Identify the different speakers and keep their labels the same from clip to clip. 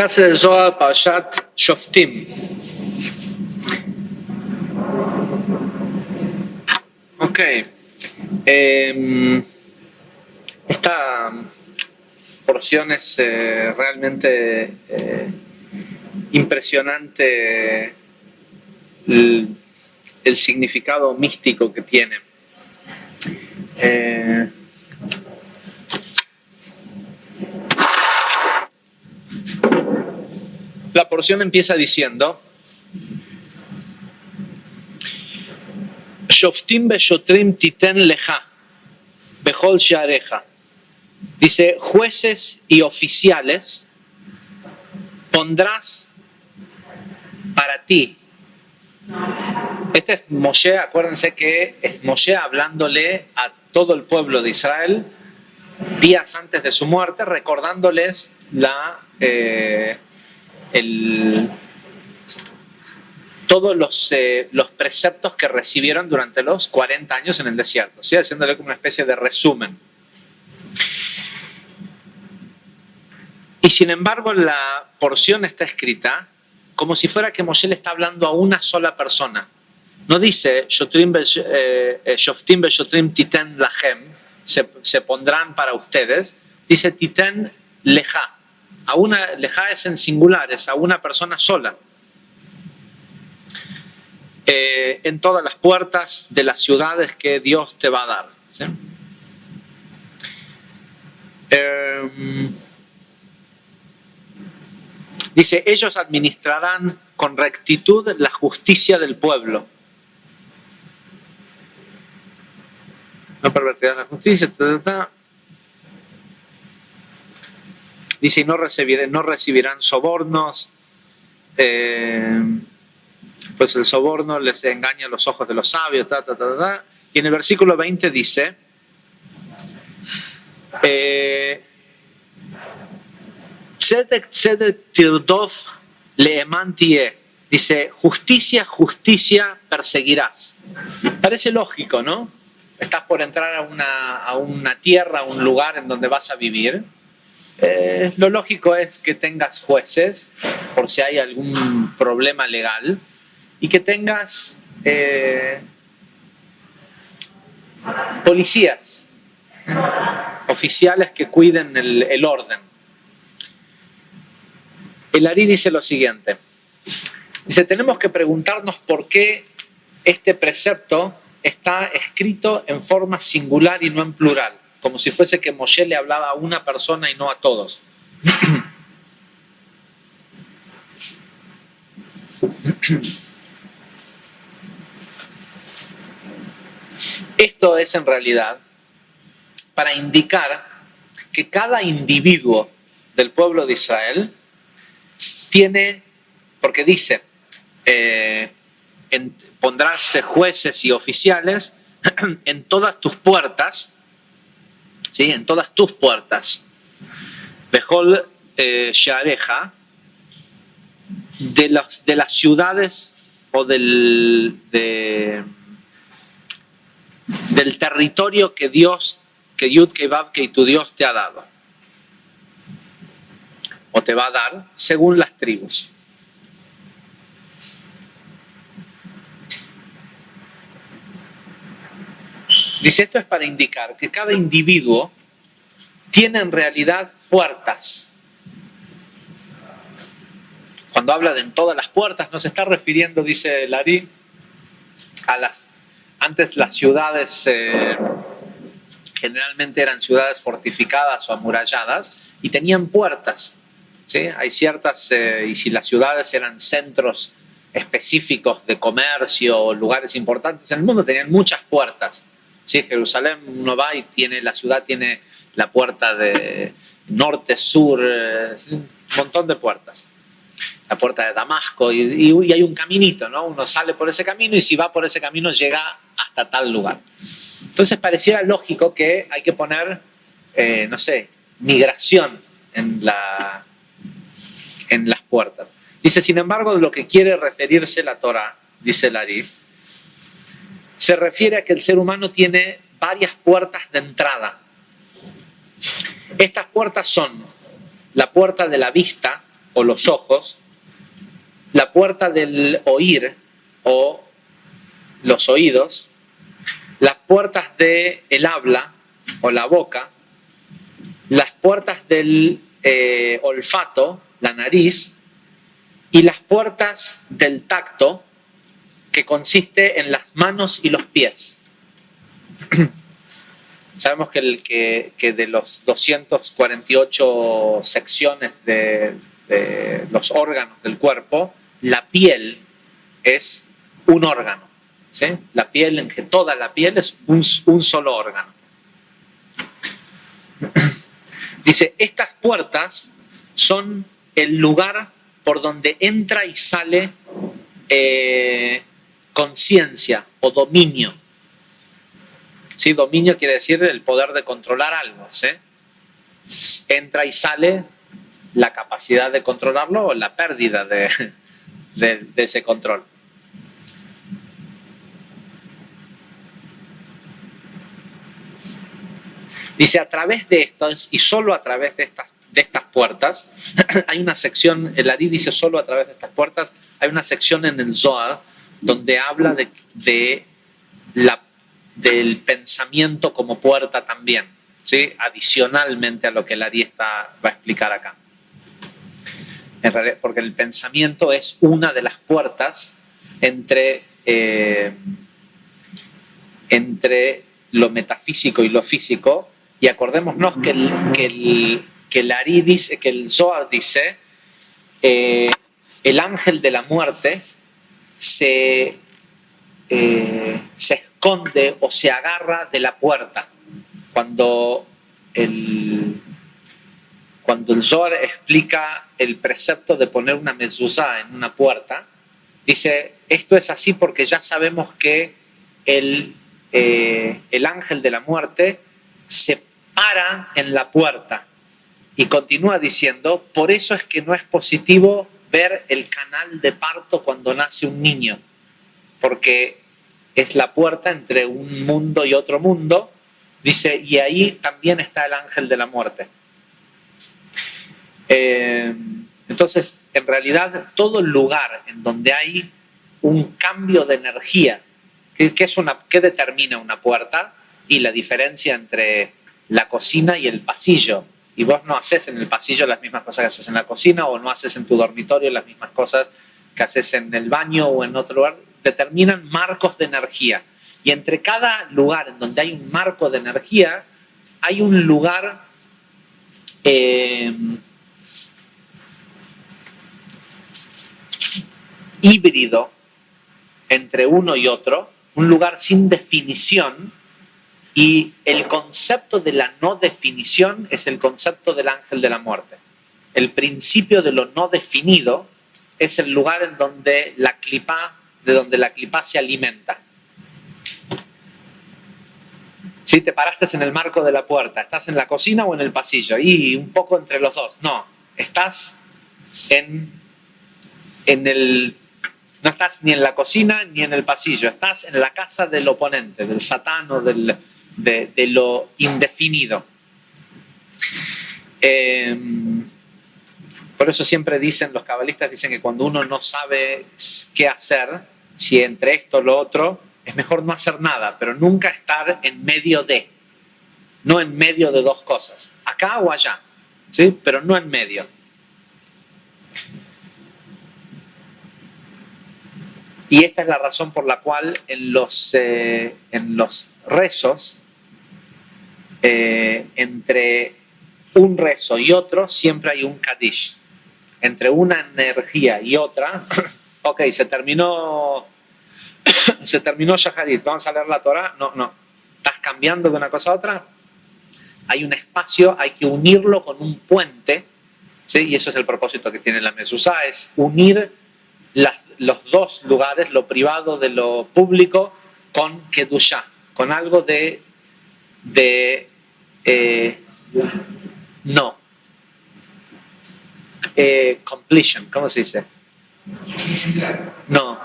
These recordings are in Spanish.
Speaker 1: clase del Zohar Parashat Shoftim. Ok. Esta porción es realmente impresionante el significado místico que tiene. La porción empieza diciendo: Shoftim beshotrim titen lecha, bechol sheareja. Dice, jueces y oficiales pondrás para ti. Este es Moshe, acuérdense que es Moshe hablándole a todo el pueblo de Israel días antes de su muerte, recordándoles todos los preceptos que recibieron durante los 40 años en el desierto, ¿sí? Haciéndole como una especie de resumen. Y sin embargo la porción está escrita como si fuera que Moshe le está hablando a una sola persona. No dice Shoftim beshotrim titen lachem, se pondrán para ustedes. Dice titen lecha. Lecha es en singular, es a una persona sola. En todas las puertas de las ciudades que Dios te va a dar, ¿sí? Dice, ellos administrarán con rectitud la justicia del pueblo. No pervertirán la justicia. Dice, y no recibirán sobornos. Pues el soborno les engaña los ojos de los sabios. Y en el versículo 20 dice, Tzedek tzedek tirdof leeman tie. Dice, justicia, justicia perseguirás. Parece lógico, ¿no? Estás por entrar a una tierra, a un lugar en donde vas a vivir. Lo lógico es que tengas jueces, por si hay algún problema legal, y que tengas policías, oficiales que cuiden el orden. El Ari dice lo siguiente. Dice, tenemos que preguntarnos por qué este precepto está escrito en forma singular y no en plural, como si fuese que Moshe le hablaba a una persona y no a todos. Esto es en realidad para indicar que cada individuo del pueblo de Israel tiene, porque dice, pondrás jueces y oficiales en todas tus puertas, ¿sí? En todas tus puertas. Bechol sheareja, de las ciudades o del territorio que Yud Kei Vav Kei tu Dios te ha dado o te va a dar según las tribus. Dice, esto es para indicar que cada individuo tiene en realidad puertas. Cuando habla de en todas las puertas, no se está refiriendo, dice Larry, antes las ciudades generalmente eran ciudades fortificadas o amuralladas y tenían puertas, ¿sí? Hay ciertas, y si las ciudades eran centros específicos de comercio o lugares importantes en el mundo, tenían muchas puertas. Sí, Jerusalén, uno va y la ciudad tiene la puerta de norte, sur, un montón de puertas. La puerta de Damasco y hay un caminito, ¿no? Uno sale por ese camino y si va por ese camino llega hasta tal lugar. Entonces pareciera lógico que hay que poner, no sé, migración en las puertas. Dice, sin embargo, lo que quiere referirse la Torá, dice Larry, se refiere a que el ser humano tiene varias puertas de entrada. Estas puertas son la puerta de la vista, o los ojos, la puerta del oír o los oídos, las puertas del habla o la boca, las puertas del olfato, la nariz, y las puertas del tacto, que consiste en las manos y los pies. Sabemos que de los 248 secciones de los órganos del cuerpo, la piel es un órgano, ¿sí? La piel, toda la piel es un solo órgano. Dice, estas puertas son el lugar por donde entra y sale conciencia o dominio. ¿Sí? Dominio quiere decir el poder de controlar algo, ¿sí? Entra y sale la capacidad de controlarlo o la pérdida de ese control. Dice, a través de estas, y solo a través de estas puertas, hay una sección, el Ari dice solo a través de estas puertas, hay una sección en el Zohar donde habla del pensamiento como puerta también, ¿sí? Adicionalmente a lo que el Ari va a explicar acá. En realidad, porque el pensamiento es una de las puertas entre lo metafísico y lo físico, y acordémonos que el Ari dice, que el Zohar dice, el ángel de la muerte se esconde o se agarra de la puerta. Cuando el Zohar explica el precepto de poner una mezuzá en una puerta, dice, esto es así porque ya sabemos que el ángel de la muerte se para en la puerta, y continúa diciendo, por eso es que no es positivo ver el canal de parto cuando nace un niño, porque es la puerta entre un mundo y otro mundo, dice, y ahí también está el ángel de la muerte. Entonces, en realidad, todo lugar en donde hay un cambio de energía, ¿qué determina una puerta? Y la diferencia entre la cocina y el pasillo. Y vos no haces en el pasillo las mismas cosas que haces en la cocina, o no haces en tu dormitorio las mismas cosas que haces en el baño o en otro lugar. Determinan marcos de energía. Y entre cada lugar en donde hay un marco de energía, hay un lugar híbrido entre uno y otro, un lugar sin definición, y el concepto de la no definición es el concepto del ángel de la muerte. El principio de lo no definido es el lugar en donde la clipá se alimenta. Si te paraste en el marco de la puerta, ¿estás en la cocina o en el pasillo? Y un poco entre los dos. No, estás no estás ni en la cocina ni en el pasillo, estás en la casa del oponente, del satán o de lo indefinido. Por eso siempre los cabalistas dicen que cuando uno no sabe qué hacer, si entre esto o lo otro, es mejor no hacer nada, pero nunca estar en medio no en medio de dos cosas, acá o allá, ¿sí? Pero no en medio. Y esta es la razón por la cual en los rezos, entre un rezo y otro, siempre hay un Kaddish. Entre una energía y otra, ok, se terminó Shaharit, vamos a leer la Torah. No, estás cambiando de una cosa a otra. Hay un espacio, hay que unirlo con un puente, ¿sí? Y eso es el propósito que tiene la mezuzá, es unir los dos lugares, lo privado de lo público, con Kedushá, con algo de completion, ¿cómo se dice? No,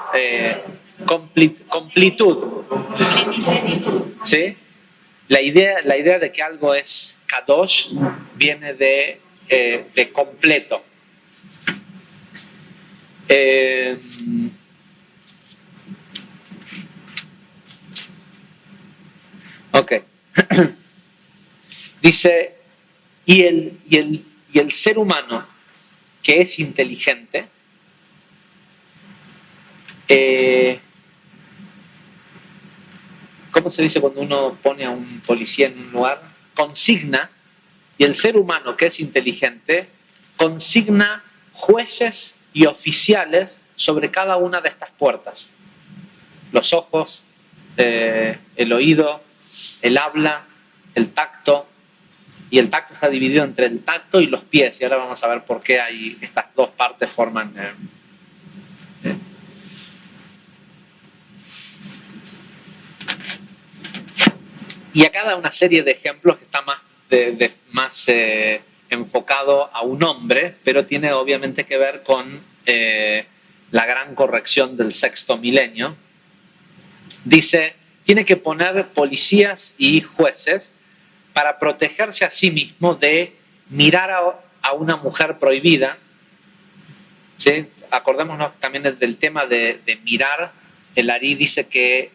Speaker 1: completud. ¿Sí? La idea de que algo es kadosh viene de completo. Eh, ok. Dice, y el ser humano que es inteligente, ¿cómo se dice cuando uno pone a un policía en un lugar? Consigna, y el ser humano que es inteligente consigna jueces y oficiales sobre cada una de estas puertas. Los ojos, el oído, el habla, el tacto, y el tacto está dividido entre el tacto y los pies, y ahora vamos a ver por qué hay estas dos partes forman... Y acá da una serie de ejemplos que está más enfocado a un hombre, pero tiene obviamente que ver con la gran corrección del sexto milenio. Dice, tiene que poner policías y jueces para protegerse a sí mismo de mirar a una mujer prohibida. ¿Sí? Acordémonos también del tema de mirar. El Ari dice que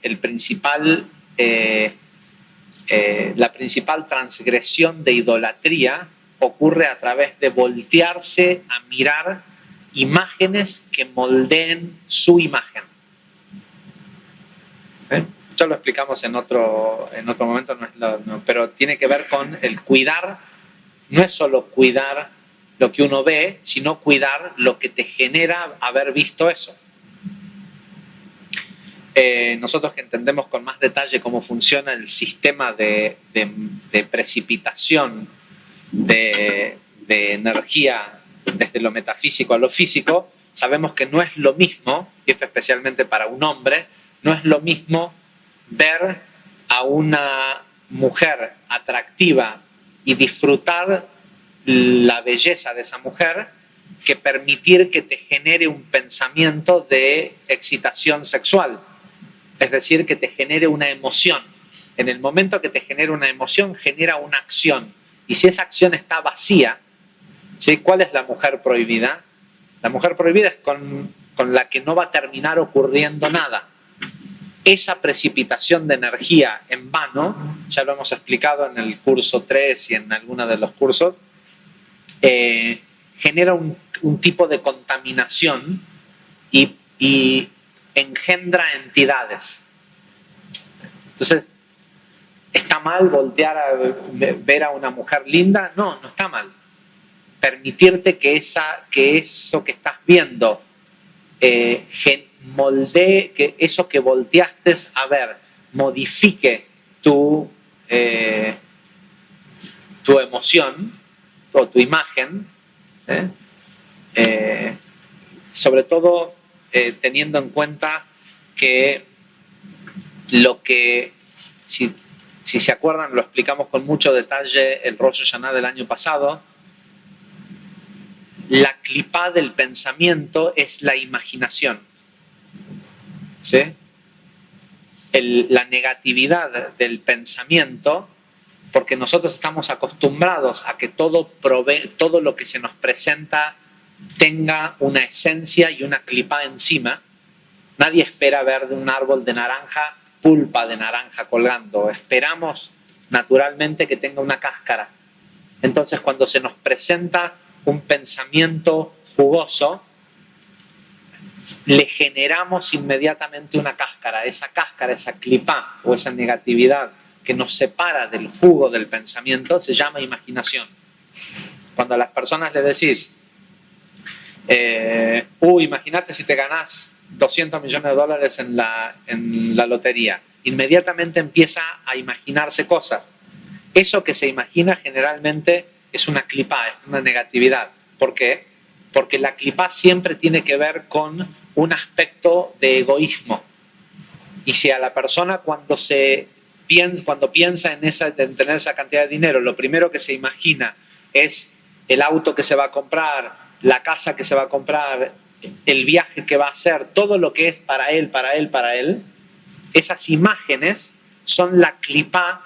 Speaker 1: la principal transgresión de idolatría ocurre a través de voltearse a mirar imágenes que moldeen su imagen. ¿Sí? Ya lo explicamos en otro momento, pero tiene que ver con el cuidar. No es solo cuidar lo que uno ve, sino cuidar lo que te genera haber visto eso. Nosotros que entendemos con más detalle cómo funciona el sistema de precipitación de energía desde lo metafísico a lo físico, sabemos que no es lo mismo, y esto especialmente para un hombre, no es lo mismo ver a una mujer atractiva y disfrutar la belleza de esa mujer que permitir que te genere un pensamiento de excitación sexual. Es decir, que te genere una emoción. En el momento que te genera una emoción, genera una acción. Y si esa acción está vacía, ¿sí? ¿Cuál es la mujer prohibida? La mujer prohibida es con la que no va a terminar ocurriendo nada. Esa precipitación de energía en vano, ya lo hemos explicado en el curso 3 y en algunos de los cursos, genera un tipo de contaminación y engendra entidades. Entonces, ¿está mal voltear a ver a una mujer linda? No, no está mal. Permitirte que eso que estás viendo moldee, que eso que volteaste a ver modifique tu emoción o tu imagen, ¿sí? Sobre todo teniendo en cuenta que si se acuerdan, lo explicamos con mucho detalle el Rosh Hashanah del año pasado, la clipá del pensamiento es la imaginación. ¿Sí? La negatividad del pensamiento, porque nosotros estamos acostumbrados a que todo lo que se nos presenta tenga una esencia y una clipá encima. Nadie espera ver de un árbol de naranja pulpa de naranja colgando. Esperamos naturalmente que tenga una cáscara. Entonces, cuando se nos presenta un pensamiento jugoso, le generamos inmediatamente una cáscara. Esa cáscara, esa clipá o esa negatividad que nos separa del jugo del pensamiento se llama imaginación. Cuando a las personas les decís, imagínate si te ganás $200 millones en la lotería, inmediatamente empieza a imaginarse cosas. Eso que se imagina generalmente es una clipá, es una negatividad. ¿Por qué? Porque la clipá siempre tiene que ver con un aspecto de egoísmo. Y si a la persona cuando piensa en tener esa cantidad de dinero, lo primero que se imagina es el auto que se va a comprar, la casa que se va a comprar, el viaje que va a hacer, todo lo que es para él, esas imágenes son la clipá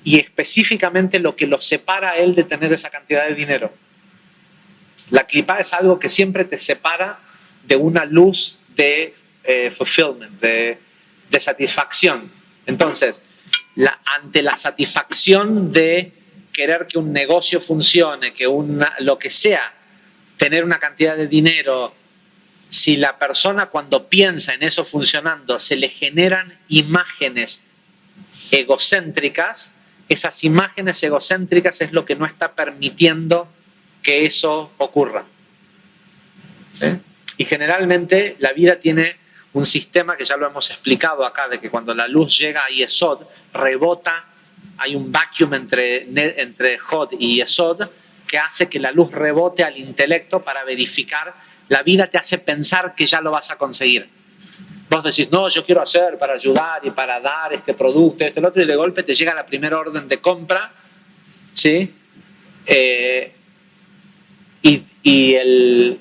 Speaker 1: y específicamente lo que lo separa a él de tener esa cantidad de dinero. La clipá es algo que siempre te separa de una luz de fulfillment, de satisfacción. Entonces, ante la satisfacción de querer que un negocio funcione, que lo que sea, tener una cantidad de dinero, si la persona cuando piensa en eso funcionando se le generan imágenes egocéntricas, esas imágenes egocéntricas es lo que no está permitiendo que eso ocurra. ¿Sí? Y generalmente la vida tiene un sistema que ya lo hemos explicado acá, de que cuando la luz llega a Yesod, rebota, hay un vacuum entre Hod y Yesod que hace que la luz rebote al intelecto para verificar. La vida te hace pensar que ya lo vas a conseguir. Vos decís, no, yo quiero hacer para ayudar y para dar este producto, el otro, y de golpe te llega la primera orden de compra, ¿sí? Y el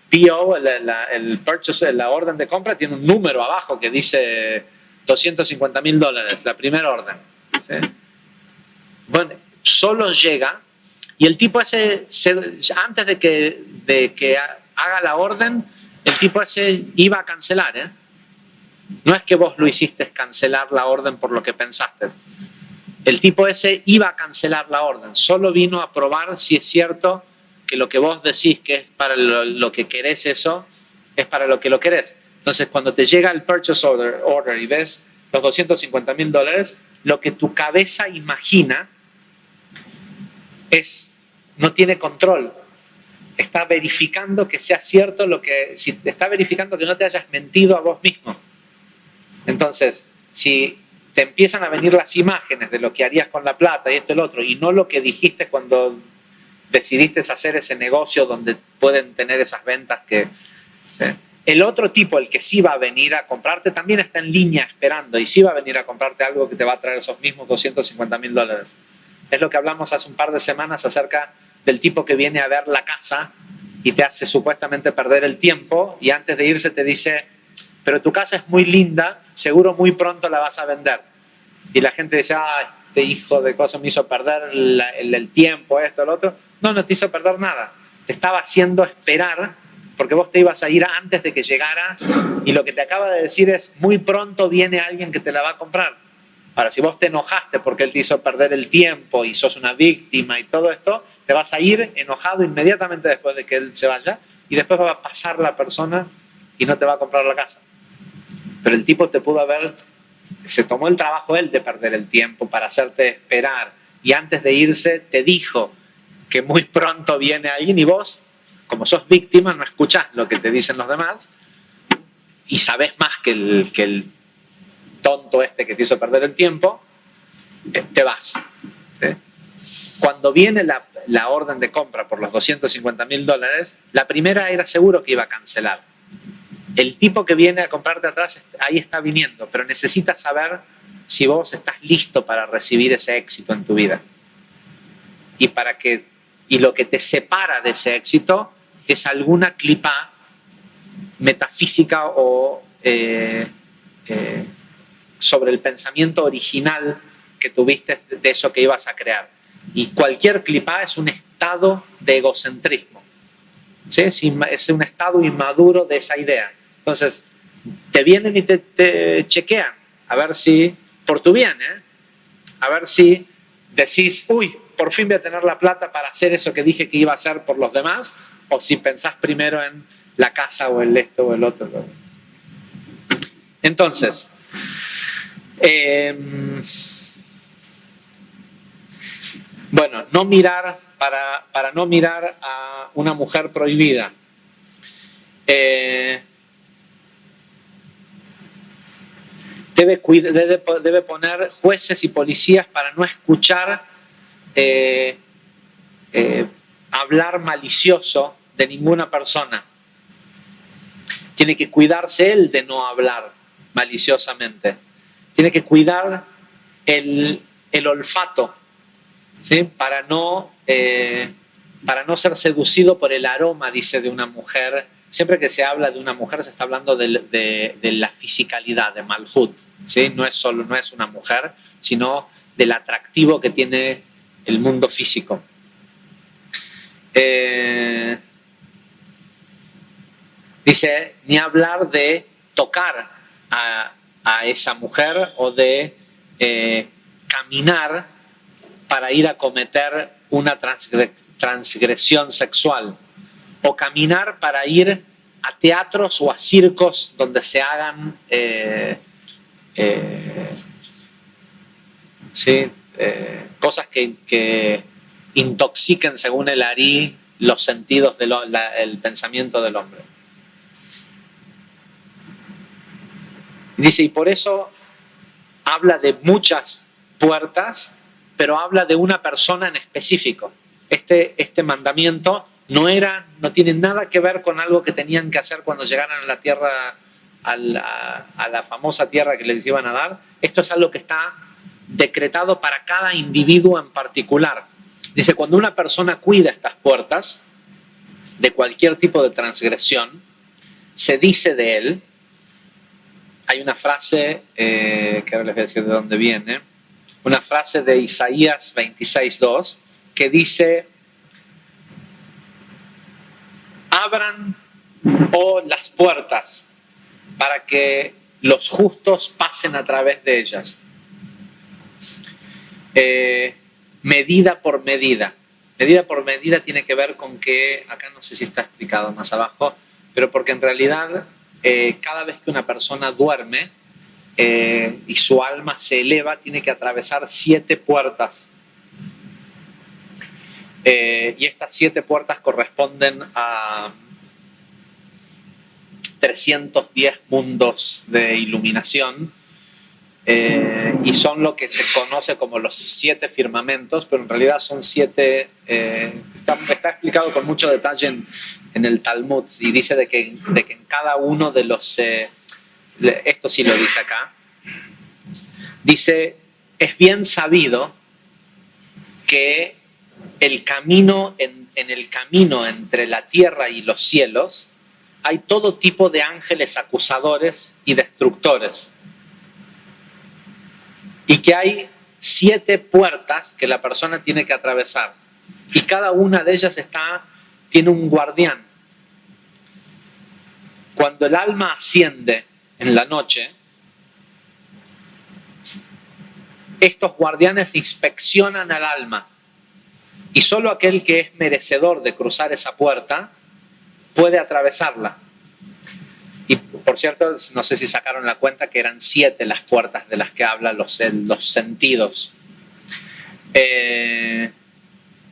Speaker 1: PO, el purchase, la orden de compra tiene un número abajo que dice $250,000, la primera orden. ¿Sí? Bueno, solo llega y el tipo ese, antes de que haga la orden, el tipo ese iba a cancelar, ¿eh? No es que vos lo hiciste cancelar la orden por lo que pensaste. El tipo ese iba a cancelar la orden, solo vino a probar si es cierto que lo que vos decís que es para lo que querés, eso es para lo que lo querés. Entonces, cuando te llega el purchase order y ves los $250,000, lo que tu cabeza imagina no tiene control. Está verificando que sea cierto está verificando que no te hayas mentido a vos mismo. Entonces, si te empiezan a venir las imágenes de lo que harías con la plata y esto y lo otro, y no lo que dijiste cuando decidiste hacer ese negocio donde pueden tener esas ventas que... ¿sí? El otro tipo, el que sí va a venir a comprarte, también está en línea esperando y sí va a venir a comprarte algo que te va a traer esos mismos $250,000. Es lo que hablamos hace un par de semanas acerca del tipo que viene a ver la casa y te hace supuestamente perder el tiempo y antes de irse te dice, pero tu casa es muy linda, seguro muy pronto la vas a vender. Y la gente dice, este hijo de cosas me hizo perder el tiempo, esto, lo otro. No te hizo perder nada. Te estaba haciendo esperar porque vos te ibas a ir antes de que llegara y lo que te acaba de decir es, muy pronto viene alguien que te la va a comprar. Ahora, si vos te enojaste porque él te hizo perder el tiempo y sos una víctima y todo esto, te vas a ir enojado inmediatamente después de que él se vaya y después va a pasar la persona y no te va a comprar la casa. Pero el tipo se tomó el trabajo él de perder el tiempo para hacerte esperar y antes de irse te dijo que muy pronto viene alguien y vos, como sos víctima, no escuchás lo que te dicen los demás y sabés más que el tonto este que te hizo perder el tiempo, te vas. ¿Sí? Cuando viene la orden de compra por los $250,000, la primera era seguro que iba a cancelar. El tipo que viene a comprarte atrás, ahí está viniendo, pero necesitas saber si vos estás listo para recibir ese éxito en tu vida. Y lo que te separa de ese éxito es alguna clipa metafísica o sobre el pensamiento original que tuviste de eso que ibas a crear. Y cualquier clipa es un estado de egocentrismo. ¿Sí? Es un estado inmaduro de esa idea. Entonces, te vienen y te chequean, a ver si, por tu bien, a ver si decís, uy, por fin voy a tener la plata para hacer eso que dije que iba a hacer por los demás, o si pensás primero en la casa o el esto o el otro. Entonces, bueno, no mirar, para no mirar a una mujer prohibida. Debe poner jueces y policías para no escuchar hablar malicioso de ninguna persona. Tiene que cuidarse él de no hablar maliciosamente. Tiene que cuidar el olfato, ¿sí? Para no ser seducido por el aroma, dice, de una mujer. Siempre que se habla de una mujer se está hablando de la fisicalidad, de Malhut, ¿sí? No es una mujer, sino del atractivo que tiene el mundo físico. Dice, ni hablar de tocar a esa mujer o de caminar para ir a cometer una transgresión sexual, o caminar para ir a teatros o a circos donde se hagan cosas que intoxiquen, según el Ari, los sentidos el pensamiento del hombre. Dice, y por eso habla de muchas puertas, pero habla de una persona en específico. Este mandamiento no tiene nada que ver con algo que tenían que hacer cuando llegaran a la tierra, a la famosa tierra que les iban a dar. Esto es algo que está decretado para cada individuo en particular. Dice, cuando una persona cuida estas puertas de cualquier tipo de transgresión, se dice de él, hay una frase, que ahora les voy a decir de dónde viene, una frase de Isaías 26:2, que dice, abran las puertas para que los justos pasen a través de ellas. Medida por medida. Medida por medida tiene que ver con que, acá no sé si está explicado más abajo, pero porque en realidad cada vez que una persona duerme y su alma se eleva, tiene que atravesar 7 puertas. Y estas 7 puertas corresponden a 310 mundos de iluminación, y son lo que se conoce como los 7 firmamentos, pero en realidad son 7, está explicado con mucho detalle en el Talmud, y dice de que en cada uno de los, esto sí lo dice acá, dice, es bien sabido que el camino, en el camino entre la tierra y los cielos, hay todo tipo de ángeles acusadores y destructores. Y que hay 7 puertas que la persona tiene que atravesar. Y cada una de ellas tiene un guardián. Cuando el alma asciende en la noche, estos guardianes inspeccionan al alma. Y solo aquel que es merecedor de cruzar esa puerta puede atravesarla. Y por cierto, no sé si sacaron la cuenta que eran 7 las puertas de las que hablan los sentidos.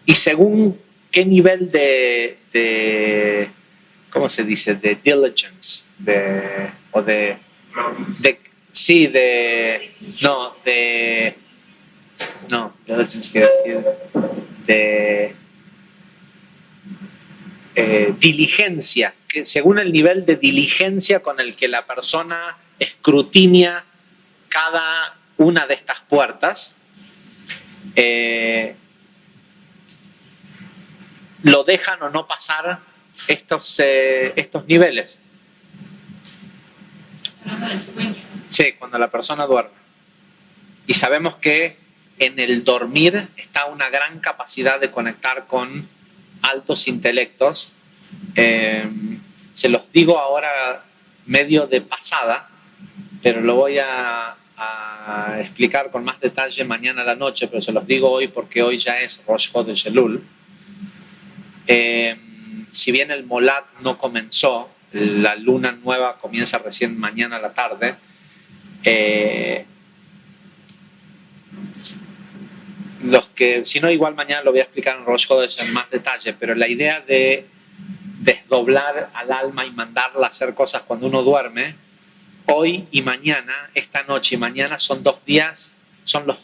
Speaker 1: Y según qué nivel de ¿cómo se dice? De diligence, diligence quiere decir diligencia, que según el nivel de diligencia con el que la persona escrutina cada una de estas puertas, lo dejan o no pasar estos niveles.
Speaker 2: Hablando del sueño.
Speaker 1: Sí, cuando la persona duerme. Y sabemos que en el dormir está una gran capacidad de conectar con altos intelectos. Se los digo ahora medio de pasada, pero lo voy a explicar con más detalle mañana a la noche, pero se los digo hoy porque hoy ya es Rosh Chodesh Elul. Si bien el Molad no comenzó, la luna nueva comienza recién mañana a la tarde, si no, igual mañana lo voy a explicar en Rosh Chodesh en más detalle, pero la idea de desdoblar al alma y mandarla a hacer cosas cuando uno duerme, hoy y mañana, esta noche y mañana son los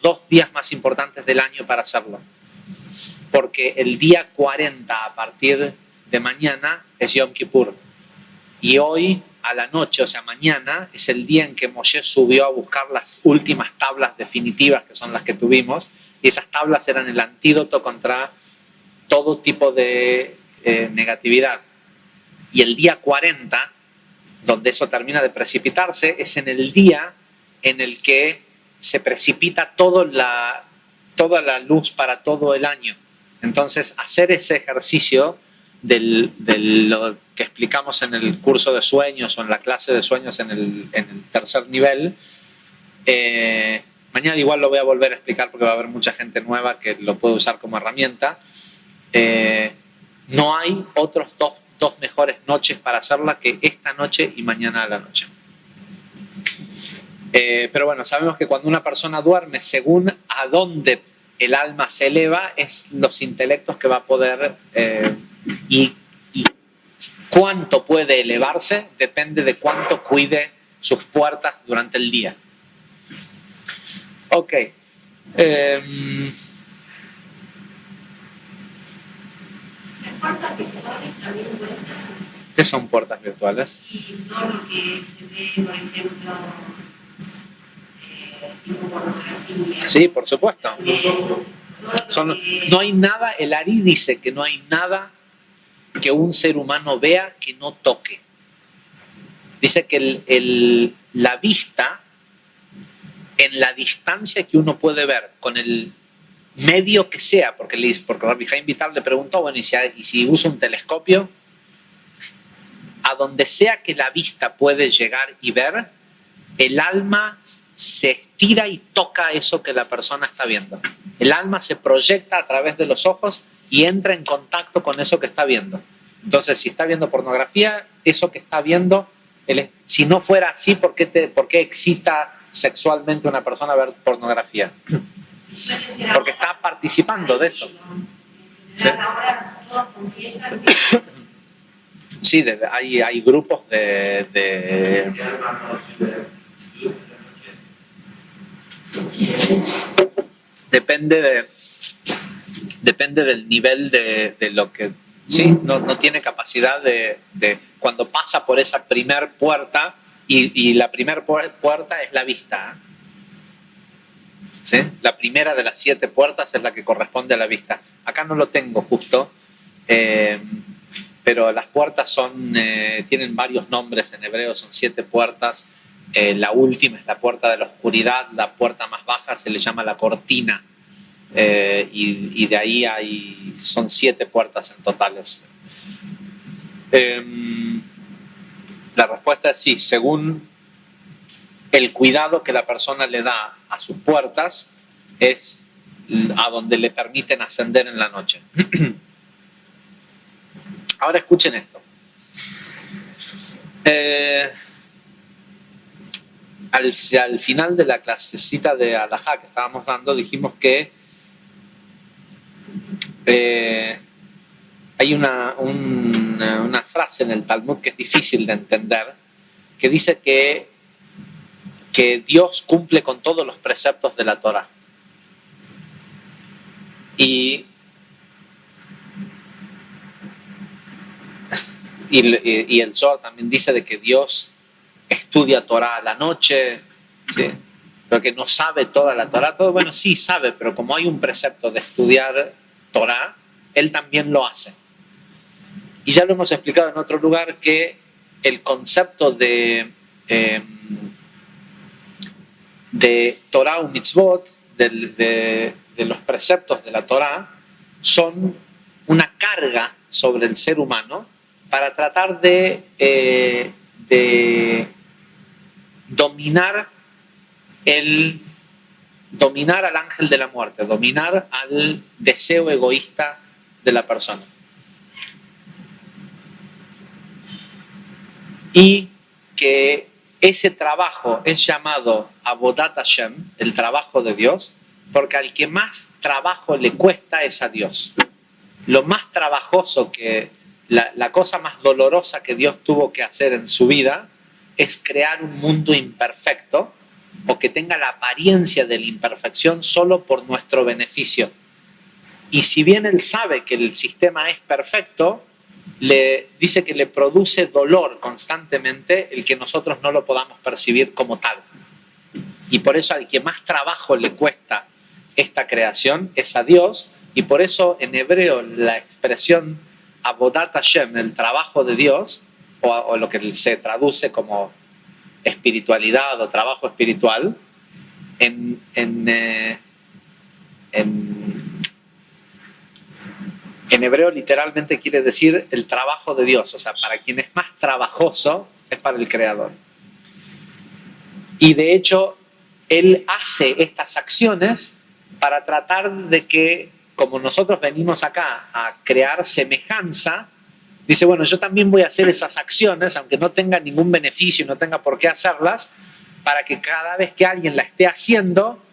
Speaker 1: 2 días más importantes del año para hacerlo. Porque el día 40 a partir de mañana es Yom Kippur. Y hoy a la noche, o sea mañana, es el día en que Moshe subió a buscar las últimas tablas definitivas, que son las que tuvimos, y esas tablas eran el antídoto contra todo tipo de negatividad. Y el día 40, donde eso termina de precipitarse, es en el día en el que se precipita toda la luz para todo el año. Entonces, hacer ese ejercicio de lo que explicamos en el curso de sueños o en la clase de sueños en el tercer nivel. Mañana igual lo voy a volver a explicar porque va a haber mucha gente nueva que lo puede usar como herramienta. No hay otros dos mejores noches para hacerla que esta noche y mañana a la noche. Pero bueno, sabemos que cuando una persona duerme, según a dónde el alma se eleva, es los intelectos que va a poder y cuánto puede elevarse depende de cuánto cuide sus puertas durante el día. Ok.
Speaker 2: Las puertas virtuales también cuentan.
Speaker 1: ¿Qué son puertas virtuales?
Speaker 2: Y todo lo que se ve, por ejemplo, tipo pornografía.
Speaker 1: Sí, por supuesto.
Speaker 2: Todo
Speaker 1: No hay nada, el Ari dice que no hay nada que un ser humano vea que no toque. Dice que la vista, en la distancia que uno puede ver, con el medio que sea, porque Rabbi Chaim Vital le preguntó, bueno, y si usa un telescopio, a donde sea que la vista puede llegar y ver, el alma se estira y toca eso que la persona está viendo. El alma se proyecta a través de los ojos y entra en contacto con eso que está viendo. Entonces, si está viendo pornografía, eso que está viendo, si no fuera así, ¿por qué excita sexualmente a una persona ver pornografía? Porque está participando de eso.
Speaker 2: Sí. Ahora todos confiesan que...
Speaker 1: Sí, hay grupos de depende del nivel de lo que sí, no tiene capacidad de cuando pasa por esa primer puerta y la primer puerta es la vista. ¿Sí? La primera de las 7 puertas es la que corresponde a la vista. Acá no lo tengo justo, pero las puertas tienen varios nombres en hebreo, son 7 puertas. La última es la puerta de la oscuridad, la puerta más baja se le llama la cortina, y de ahí son 7 puertas en totales. La respuesta es sí, según el cuidado que la persona le da a sus puertas, es a donde le permiten ascender en la noche. Ahora escuchen esto. Al final de la clasecita de Alajá que estábamos dando, dijimos que hay una frase en el Talmud que es difícil de entender, que dice que Dios cumple con todos los preceptos de la Torá. Y el Zohar también dice de que Dios estudia Torá a la noche, ¿sí? Pero que no sabe toda la Torá. Todo, bueno, sí sabe, pero como hay un precepto de estudiar Torá, Él también lo hace. Y ya lo hemos explicado en otro lugar que el concepto de Torá u mitzvot, de los preceptos de la Torá, son una carga sobre el ser humano para tratar de dominar al ángel de la muerte, dominar al deseo egoísta de la persona. Y que ese trabajo es llamado Avodat Hashem, el trabajo de Dios, porque al que más trabajo le cuesta es a Dios. Lo más trabajoso la cosa más dolorosa que Dios tuvo que hacer en su vida es crear un mundo imperfecto o que tenga la apariencia de la imperfección solo por nuestro beneficio. Y si bien Él sabe que el sistema es perfecto, le dice que le produce dolor constantemente el que nosotros no lo podamos percibir como tal. Y por eso al que más trabajo le cuesta esta creación es a Dios, y por eso en hebreo la expresión Avodat Hashem, el trabajo de Dios, o lo que se traduce como espiritualidad o trabajo espiritual, en En hebreo literalmente quiere decir el trabajo de Dios, o sea, para quien es más trabajoso es para el Creador. Y de hecho, Él hace estas acciones para tratar de que, como nosotros venimos acá a crear semejanza, dice, bueno, yo también voy a hacer esas acciones, aunque no tenga ningún beneficio y no tenga por qué hacerlas, para que cada vez que alguien la esté haciendo,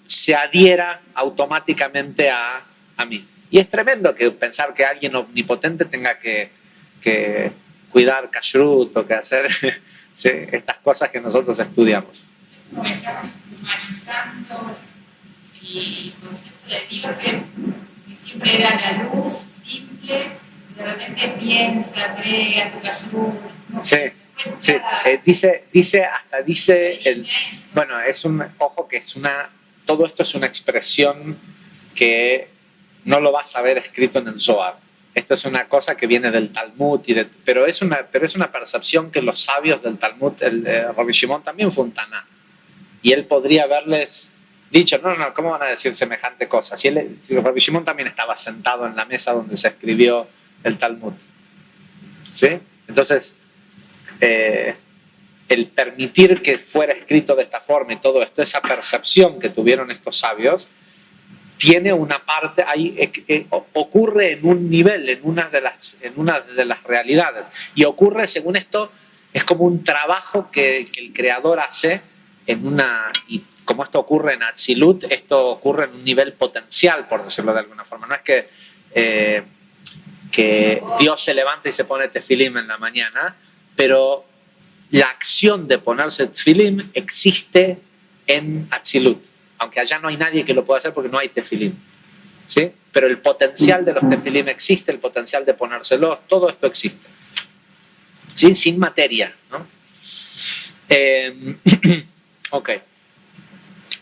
Speaker 1: se adhiera automáticamente a mí. Y es tremendo que pensar que alguien omnipotente tenga que cuidar kashrut o que hacer sí, estas cosas que nosotros estudiamos.
Speaker 3: Como estamos humanizando el concepto de Dios que siempre era la luz simple, de repente piensa, cree, hace kashrut.
Speaker 1: Sí, sí. Bueno, ojo que todo esto es una expresión que no lo vas a ver escrito en el Zohar. Esto es una cosa que viene del Talmud, pero es una percepción que los sabios del Talmud, Rabbi Shimon también fue un Taná. Y él podría haberles dicho, no, ¿cómo van a decir semejante cosa? Si Rabbi Shimon también estaba sentado en la mesa donde se escribió el Talmud. ¿Sí? Entonces, el permitir que fuera escrito de esta forma y todo esto, esa percepción que tuvieron estos sabios, tiene una parte, ocurre en un nivel, en una de las realidades. Y ocurre, según esto, es como un trabajo que el creador hace y como esto ocurre en Atzilut, esto ocurre en un nivel potencial, por decirlo de alguna forma. No es que Dios se levanta y se pone tefilim en la mañana, pero la acción de ponerse tefilim existe en Atzilut. Aunque allá no hay nadie que lo pueda hacer porque no hay tefilim. ¿Sí? Pero el potencial de los tefilim existe, el potencial de ponérselos, todo esto existe. ¿Sí? Sin materia, ¿no? Ok.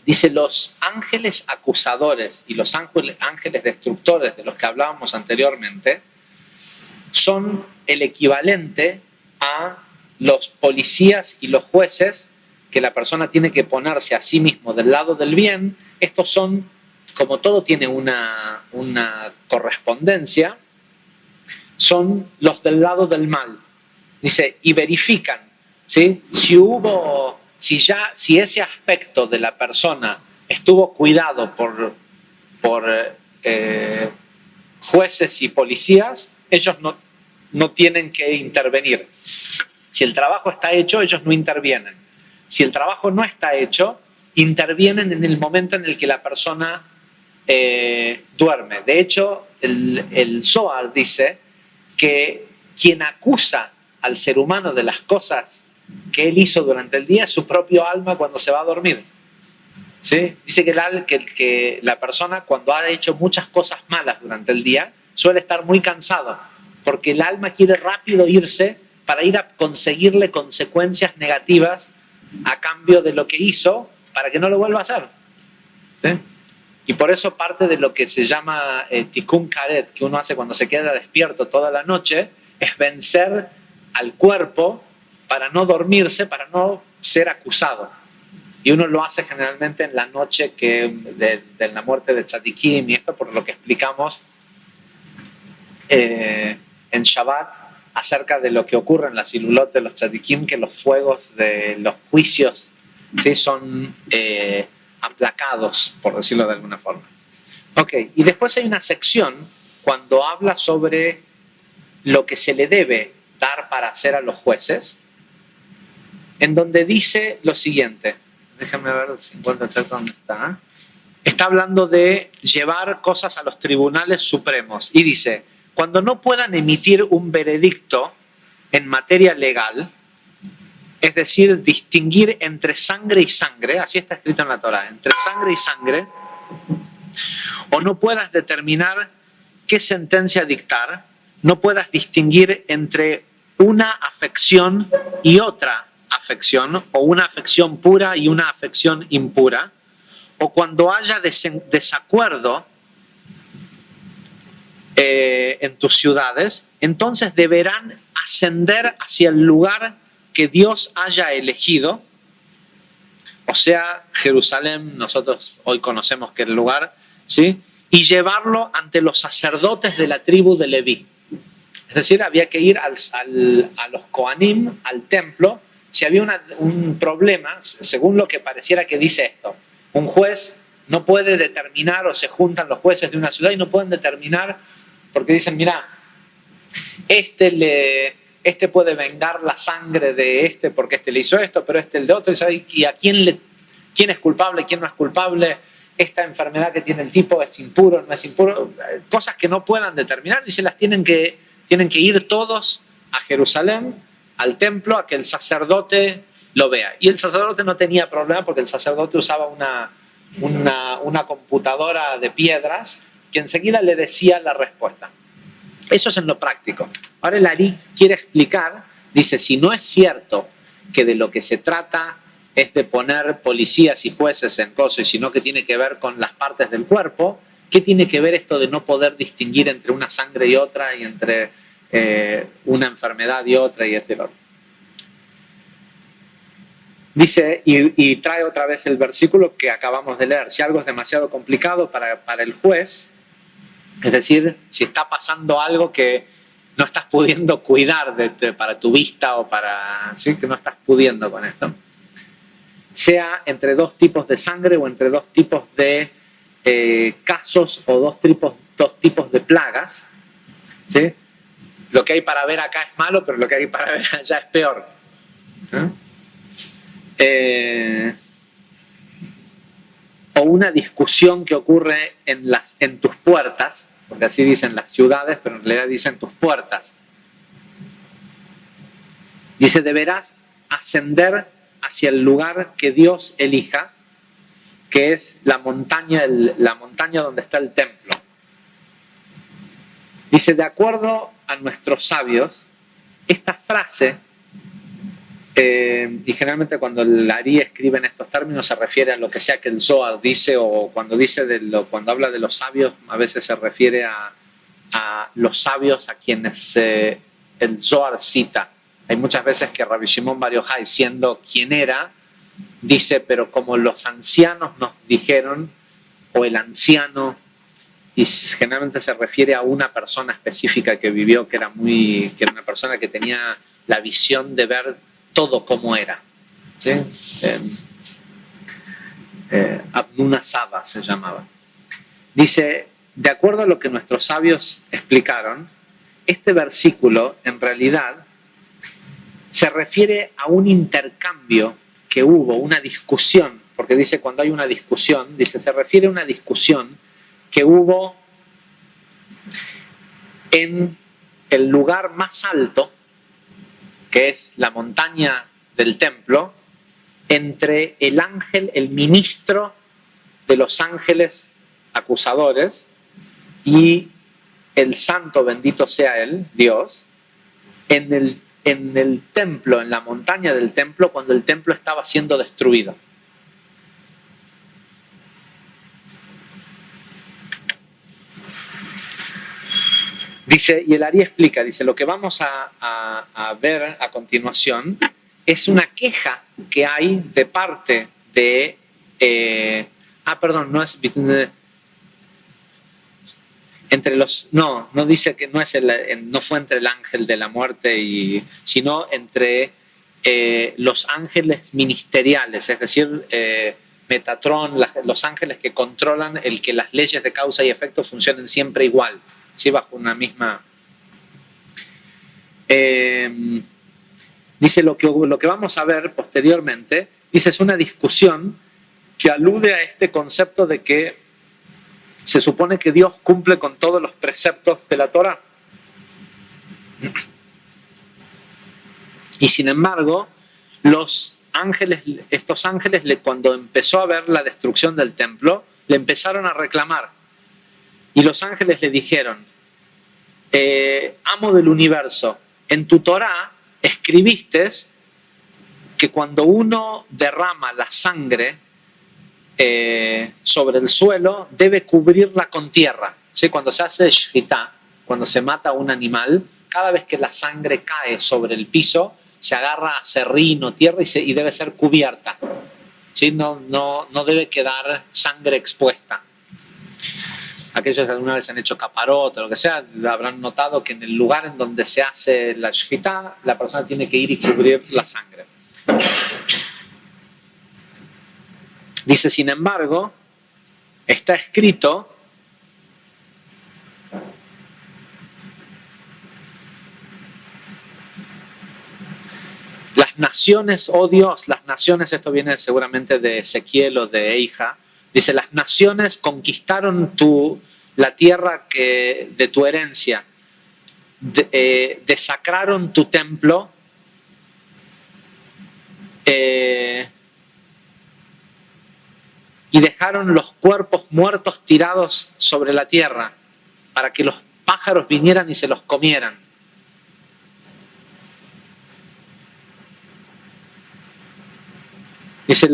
Speaker 1: Dice, los ángeles acusadores y los ángeles destructores de los que hablábamos anteriormente son el equivalente a los policías y los jueces que la persona tiene que ponerse a sí mismo del lado del bien. Estos son, como todo tiene una correspondencia, son los del lado del mal. Dice, y verifican, ¿sí? Si ese aspecto de la persona estuvo cuidado por jueces y policías, ellos no tienen que intervenir. Si el trabajo está hecho, ellos no intervienen. Si el trabajo no está hecho, intervienen en el momento en el que la persona duerme. De hecho, el Zohar dice que quien acusa al ser humano de las cosas que él hizo durante el día es su propio alma cuando se va a dormir. ¿Sí? Dice que la persona, cuando ha hecho muchas cosas malas durante el día, suele estar muy cansado, porque el alma quiere rápido irse para ir a conseguirle consecuencias negativas a cambio de lo que hizo, para que no lo vuelva a hacer. ¿Sí? Y por eso parte de lo que se llama tikkun karet, que uno hace cuando se queda despierto toda la noche, es vencer al cuerpo para no dormirse, para no ser acusado. Y uno lo hace generalmente en la noche de la muerte de Tzadikim, y esto por lo que explicamos en Shabbat, acerca de lo que ocurre en la Silulot de los Tzadikim, que los fuegos de los juicios, ¿sí? Son aplacados, por decirlo de alguna forma. Ok, y después hay una sección cuando habla sobre lo que se le debe dar para hacer a los jueces, en donde dice lo siguiente. Déjame ver si encuentro dónde está. Está hablando de llevar cosas a los tribunales supremos y dice, cuando no puedan emitir un veredicto en materia legal, es decir, distinguir entre sangre y sangre, así está escrito en la Torá, entre sangre y sangre, o no puedas determinar qué sentencia dictar, no puedas distinguir entre una afección y otra afección, o una afección pura y una afección impura, o cuando haya desacuerdo en tus ciudades, entonces deberán ascender hacia el lugar que Dios haya elegido, o sea, Jerusalén, nosotros hoy conocemos que el lugar, ¿sí? y llevarlo ante los sacerdotes de la tribu de Leví. Es decir, había que ir a los Kohanim, al templo, si había un problema, según lo que pareciera que dice esto. Un juez no puede determinar, o se juntan los jueces de una ciudad y no pueden determinar, porque dicen, mira, este puede vengar la sangre de este porque este le hizo esto, pero este el de otro, y a quién es culpable, quién no es culpable, esta enfermedad que tiene el tipo es impuro, no es impuro, cosas que no puedan determinar, dice, las tienen que ir todos a Jerusalén, al templo, a que el sacerdote lo vea. Y el sacerdote no tenía problema porque el sacerdote usaba una computadora de piedras que enseguida le decía la respuesta. Eso es en lo práctico. Ahora el Ari quiere explicar, dice, si no es cierto que de lo que se trata es de poner policías y jueces en cosas, sino que tiene que ver con las partes del cuerpo, ¿qué tiene que ver esto de no poder distinguir entre una sangre y otra y entre una enfermedad y otra y este y lo otro? Dice, y trae otra vez el versículo que acabamos de leer, si algo es demasiado complicado para el juez, es decir, si está pasando algo que no estás pudiendo cuidar para tu vista o para, ¿sí? Que no estás pudiendo con esto, sea entre dos tipos de sangre o entre dos tipos de casos o dos tipos de plagas, ¿sí? Lo que hay para ver acá es malo, pero lo que hay para ver allá es peor. O una discusión que ocurre en tus puertas, porque así dicen las ciudades, pero en realidad dicen tus puertas. Dice, deberás ascender hacia el lugar que Dios elija, que es la montaña donde está el templo. Dice, de acuerdo a nuestros sabios, esta frase, y generalmente cuando el Ari escribe en estos términos se refiere a lo que sea que el Zohar dice, o cuando habla de los sabios, a veces se refiere a los sabios a quienes el Zohar cita. Hay muchas veces que Rabbi Shimon Bar Yochai, siendo quien era, dice, pero como los ancianos nos dijeron, o el anciano, y generalmente se refiere a una persona específica que vivió, que era una persona que tenía la visión de ver todo como era, ¿sí? Abnuna Saba se llamaba. Dice, de acuerdo a lo que nuestros sabios explicaron, este versículo en realidad se refiere a un intercambio que hubo, una discusión, porque dice cuando hay una discusión, dice, se refiere a una discusión que hubo en el lugar más alto, que es la montaña del templo, entre el ángel, el ministro de los ángeles acusadores, y el santo, bendito sea él, Dios, en el templo, en la montaña del templo, cuando el templo estaba siendo destruido. Dice, y el Ari explica, dice, lo que vamos a ver a continuación es una queja que hay de parte de... entre los... No dice que no fue entre el ángel de la muerte, sino entre los ángeles ministeriales, es decir, Metatron, los ángeles que controlan el que las leyes de causa y efecto funcionen siempre igual, ¿sí? Bajo una misma... dice lo que vamos a ver posteriormente, dice, es una discusión que alude a este concepto de que se supone que Dios cumple con todos los preceptos de la Torá. Y sin embargo, estos ángeles, cuando empezó a ver la destrucción del templo, le empezaron a reclamar. Y los ángeles le dijeron, amo del universo, en tu Torá escribiste que cuando uno derrama la sangre sobre el suelo, debe cubrirla con tierra. ¿Sí? Cuando se hace shchita, cuando se mata a un animal, cada vez que la sangre cae sobre el piso, se agarra a serrín, tierra y debe ser cubierta. ¿Sí? No debe quedar sangre expuesta. aquellos que alguna vez han hecho caparot o lo que sea, habrán notado que en el lugar en donde se hace la shkita, la persona tiene que ir y cubrir la sangre. Dice, sin embargo, está escrito las naciones, oh Dios, las naciones, esto viene seguramente de Ezequiel o de Eija, dice, las naciones conquistaron la tierra de tu herencia, desacraron tu templo, y dejaron los cuerpos muertos tirados sobre la tierra para que los pájaros vinieran y se los comieran. Dice,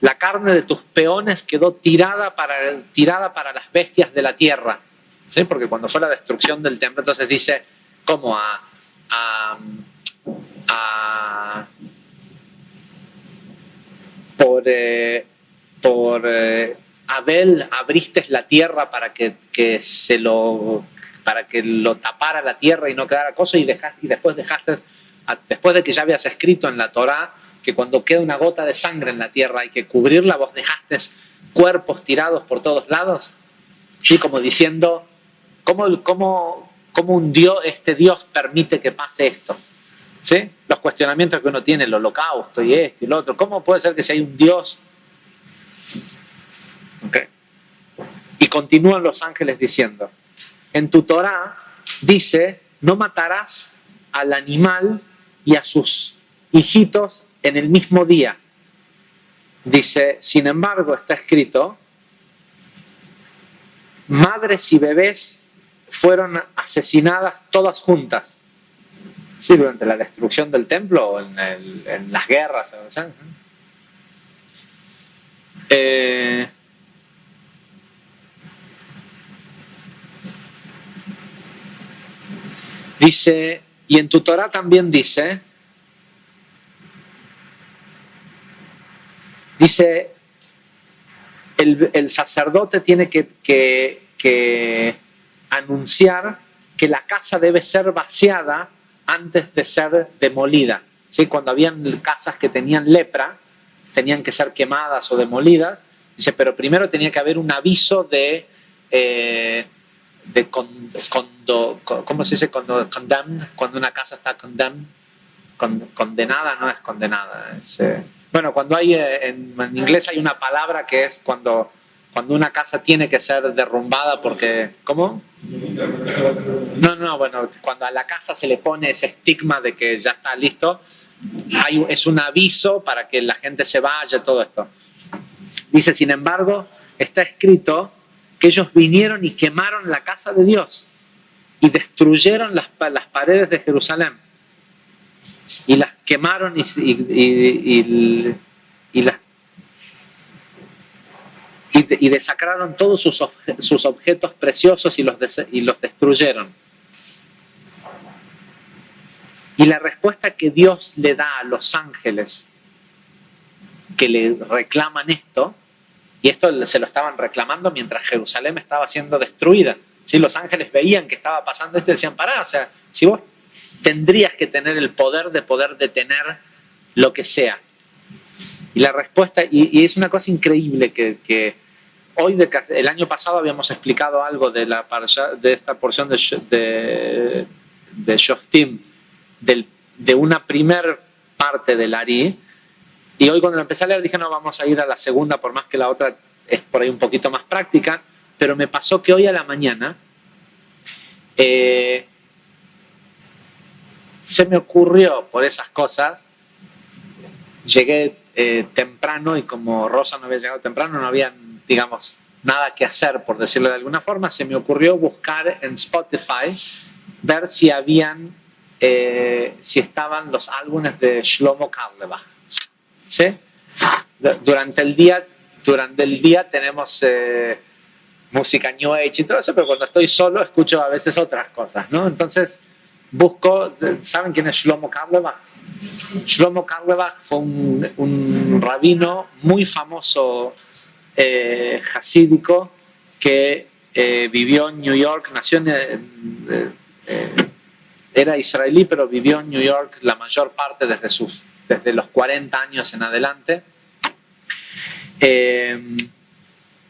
Speaker 1: la carne de tus peones quedó tirada para las bestias de la tierra. ¿Sí? Porque cuando fue la destrucción del templo, entonces dice, ¿cómo? Por Abel abriste la tierra para que lo tapara la tierra y no quedara cosa, y después después de que ya habías escrito en la Torá que cuando queda una gota de sangre en la tierra hay que cubrirla, vos dejaste cuerpos tirados por todos lados, ¿sí? Como diciendo, ¿cómo este Dios permite que pase esto? ¿Sí? Los cuestionamientos que uno tiene, el holocausto y esto y lo otro, ¿cómo puede ser que si hay un Dios? Okay. Y continúan los ángeles diciendo, en tu Torá dice, no matarás al animal y a sus hijitos en el mismo día. Dice, sin embargo, está escrito, madres y bebés fueron asesinadas todas juntas. Sí, durante la destrucción del templo o en las guerras. Dice, y en tu Torá también dice, el sacerdote tiene que anunciar que la casa debe ser vaciada antes de ser demolida. ¿Sí? Cuando habían casas que tenían lepra, tenían que ser quemadas o demolidas. Dice, pero primero tenía que haber un aviso ¿cómo se dice? Condemned, cuando una casa está condenada, no es condenada. Bueno, cuando hay, en inglés hay una palabra que es cuando una casa tiene que ser derrumbada porque, ¿cómo? No, bueno, cuando a la casa se le pone ese estigma de que ya está listo, es un aviso para que la gente se vaya, todo esto. Dice, sin embargo, está escrito que ellos vinieron y quemaron la casa de Dios y destruyeron las paredes de Jerusalén. Y las quemaron y desacraron todos sus objetos preciosos y los destruyeron. Y la respuesta que Dios le da a los ángeles que le reclaman esto, y esto se lo estaban reclamando mientras Jerusalén estaba siendo destruida. ¿Sí? Los ángeles veían que estaba pasando esto y decían, pará, o sea, si vos tendrías que tener el poder de poder detener lo que sea. Y la respuesta, y es una cosa increíble que hoy, el año pasado habíamos explicado algo de esta porción de Shoftim, de una primer parte del Ari, y hoy cuando lo empecé a leer dije, no, vamos a ir a la segunda, por más que la otra es por ahí un poquito más práctica, pero me pasó que hoy a la mañana se me ocurrió por esas cosas, llegué temprano y como Rosa no había llegado temprano, no había, digamos, nada que hacer, por decirlo de alguna forma, se me ocurrió buscar en Spotify, ver si estaban los álbumes de Shlomo Carlebach. ¿Sí? Durante el día tenemos música New Age y todo eso, pero cuando estoy solo escucho a veces otras cosas, ¿no? Entonces busco, ¿saben quién es Shlomo Carlebach? Shlomo Carlebach fue un rabino muy famoso hasídico que vivió en New York, nació era israelí, pero vivió en New York la mayor parte desde los 40 años en adelante.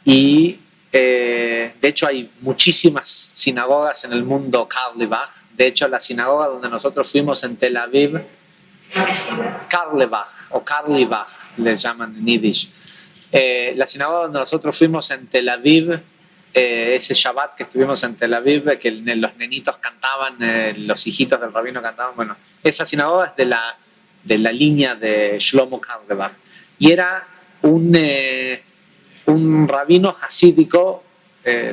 Speaker 1: Y de hecho hay muchísimas sinagogas en el mundo Carlebach. De hecho, la sinagoga donde nosotros fuimos en Tel Aviv, Carlebach o Carlebach le llaman en Yiddish. La sinagoga donde nosotros fuimos en Tel Aviv, ese Shabbat que estuvimos en Tel Aviv, que los nenitos cantaban, los hijitos del rabino cantaban, bueno, esa sinagoga es de la línea de Shlomo Carlebach. Y era un rabino hasídico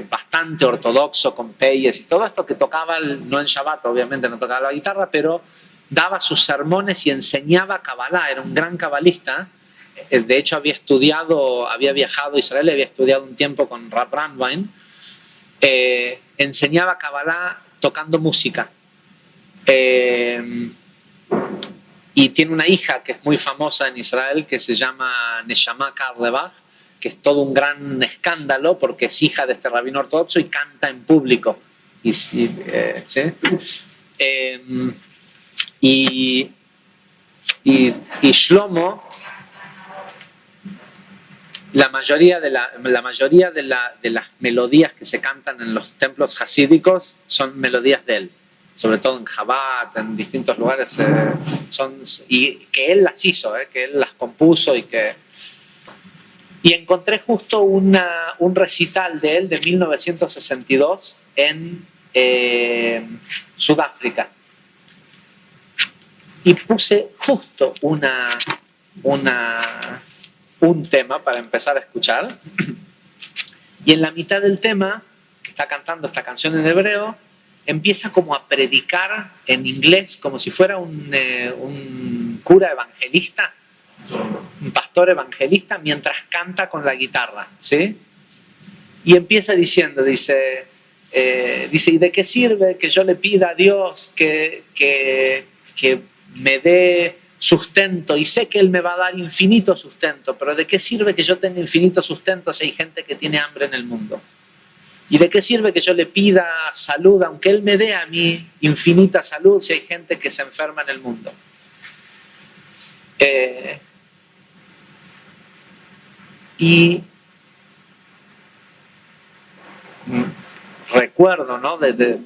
Speaker 1: bastante ortodoxo, con peyes y todo esto, que tocaba, no en Shabbat, obviamente no tocaba la guitarra, pero daba sus sermones y enseñaba Kabbalah, era un gran cabalista. De hecho había viajado a Israel, había estudiado un tiempo con Rav Brandwein, enseñaba Kabbalah tocando música. Y tiene una hija que es muy famosa en Israel que se llama Neshama Carlebach, que es todo un gran escándalo porque es hija de este rabino ortodoxo y canta en público. ¿Sí? Y Shlomo, la mayoría de las melodías que se cantan en los templos hasídicos son melodías de él, sobre todo en Chabad, en distintos lugares, y que él las hizo, que él las compuso y encontré justo un recital de él de 1962 en Sudáfrica. Y puse justo un tema para empezar a escuchar. Y en la mitad del tema, que está cantando esta canción en hebreo, empieza como a predicar en inglés, como si fuera un cura evangelista, un pastor evangelista, mientras canta con la guitarra, ¿sí? Y empieza diciendo, dice, ¿y de qué sirve que yo le pida a Dios que me dé sustento? Y sé que Él me va a dar infinito sustento, pero ¿de qué sirve que yo tenga infinito sustento si hay gente que tiene hambre en el mundo? ¿Y de qué sirve que yo le pida salud, aunque Él me dé a mí infinita salud, si hay gente que se enferma en el mundo? Y recuerdo, ¿no? De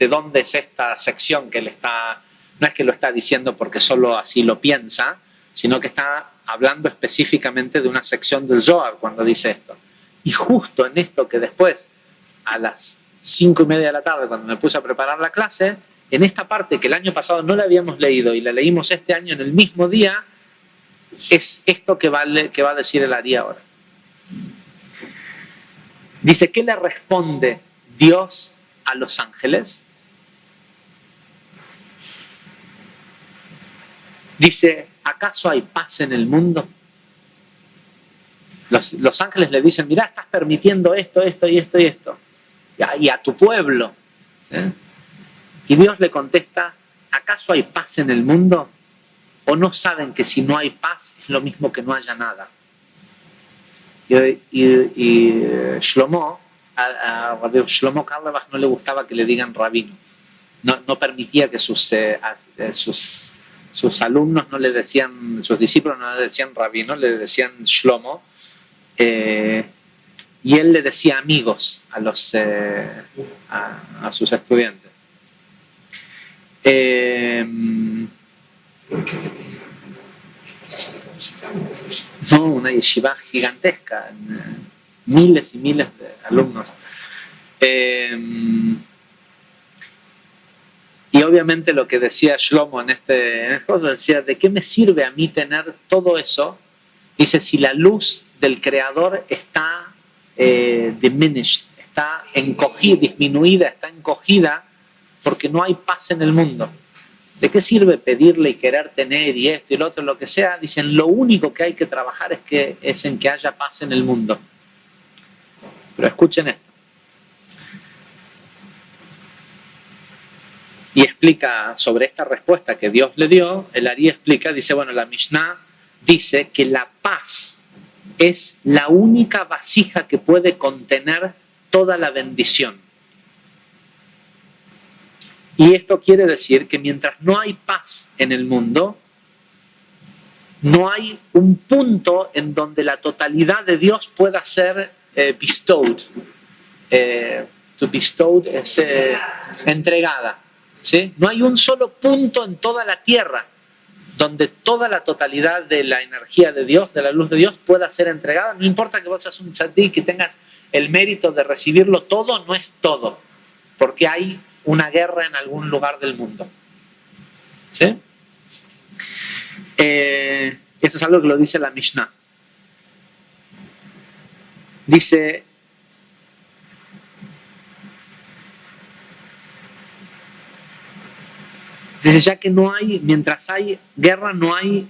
Speaker 1: dónde es esta sección que él está. No es que lo está diciendo porque solo así lo piensa, sino que está hablando específicamente de una sección del Zohar cuando dice esto. Y justo en esto que después, a las 5:30 de la tarde, cuando me puse a preparar la clase, en esta parte que el año pasado no la habíamos leído y la leímos este año en el mismo día, es esto que va a decir el Ari ahora. Dice, ¿qué le responde Dios a los ángeles? Dice, ¿acaso hay paz en el mundo? Los ángeles le dicen, mirá, estás permitiendo esto y esto. Y a tu pueblo. ¿Sí? Y Dios le contesta, ¿acaso hay paz en el mundo? ¿O no saben que si no hay paz es lo mismo que no haya nada? Y Shlomo, a Shlomo Carlebach no le gustaba que le digan rabino. No permitía que sus alumnos no le decían, sus discípulos no le decían rabino, le decían Shlomo. Y él le decía amigos a sus estudiantes. No, una yeshiva gigantesca, miles y miles de alumnos. Y obviamente lo que decía Shlomo en este caso, decía, ¿de qué me sirve a mí tener todo eso? Dice, si la luz del Creador está diminished, está encogida, disminuida, está encogida, porque no hay paz en el mundo. ¿De qué sirve pedirle y querer tener y esto y lo otro, lo que sea? Dicen, lo único que hay que trabajar es en que haya paz en el mundo. Pero escuchen esto. Y explica sobre esta respuesta que Dios le dio, el Ari explica, dice, bueno, la Mishnah dice que la paz es la única vasija que puede contener toda la bendición. Y esto quiere decir que mientras no hay paz en el mundo, no hay un punto en donde la totalidad de Dios pueda ser bestowed. To bestowed es entregada. ¿Sí? No hay un solo punto en toda la tierra donde toda la totalidad de la energía de Dios, de la luz de Dios, pueda ser entregada. No importa que vos seas un tzaddik, que tengas el mérito de recibirlo todo, no es todo. Porque hay una guerra en algún lugar del mundo. ¿Sí? Esto es algo que lo dice la Mishnah. Dice: ya que no hay, mientras hay guerra, no hay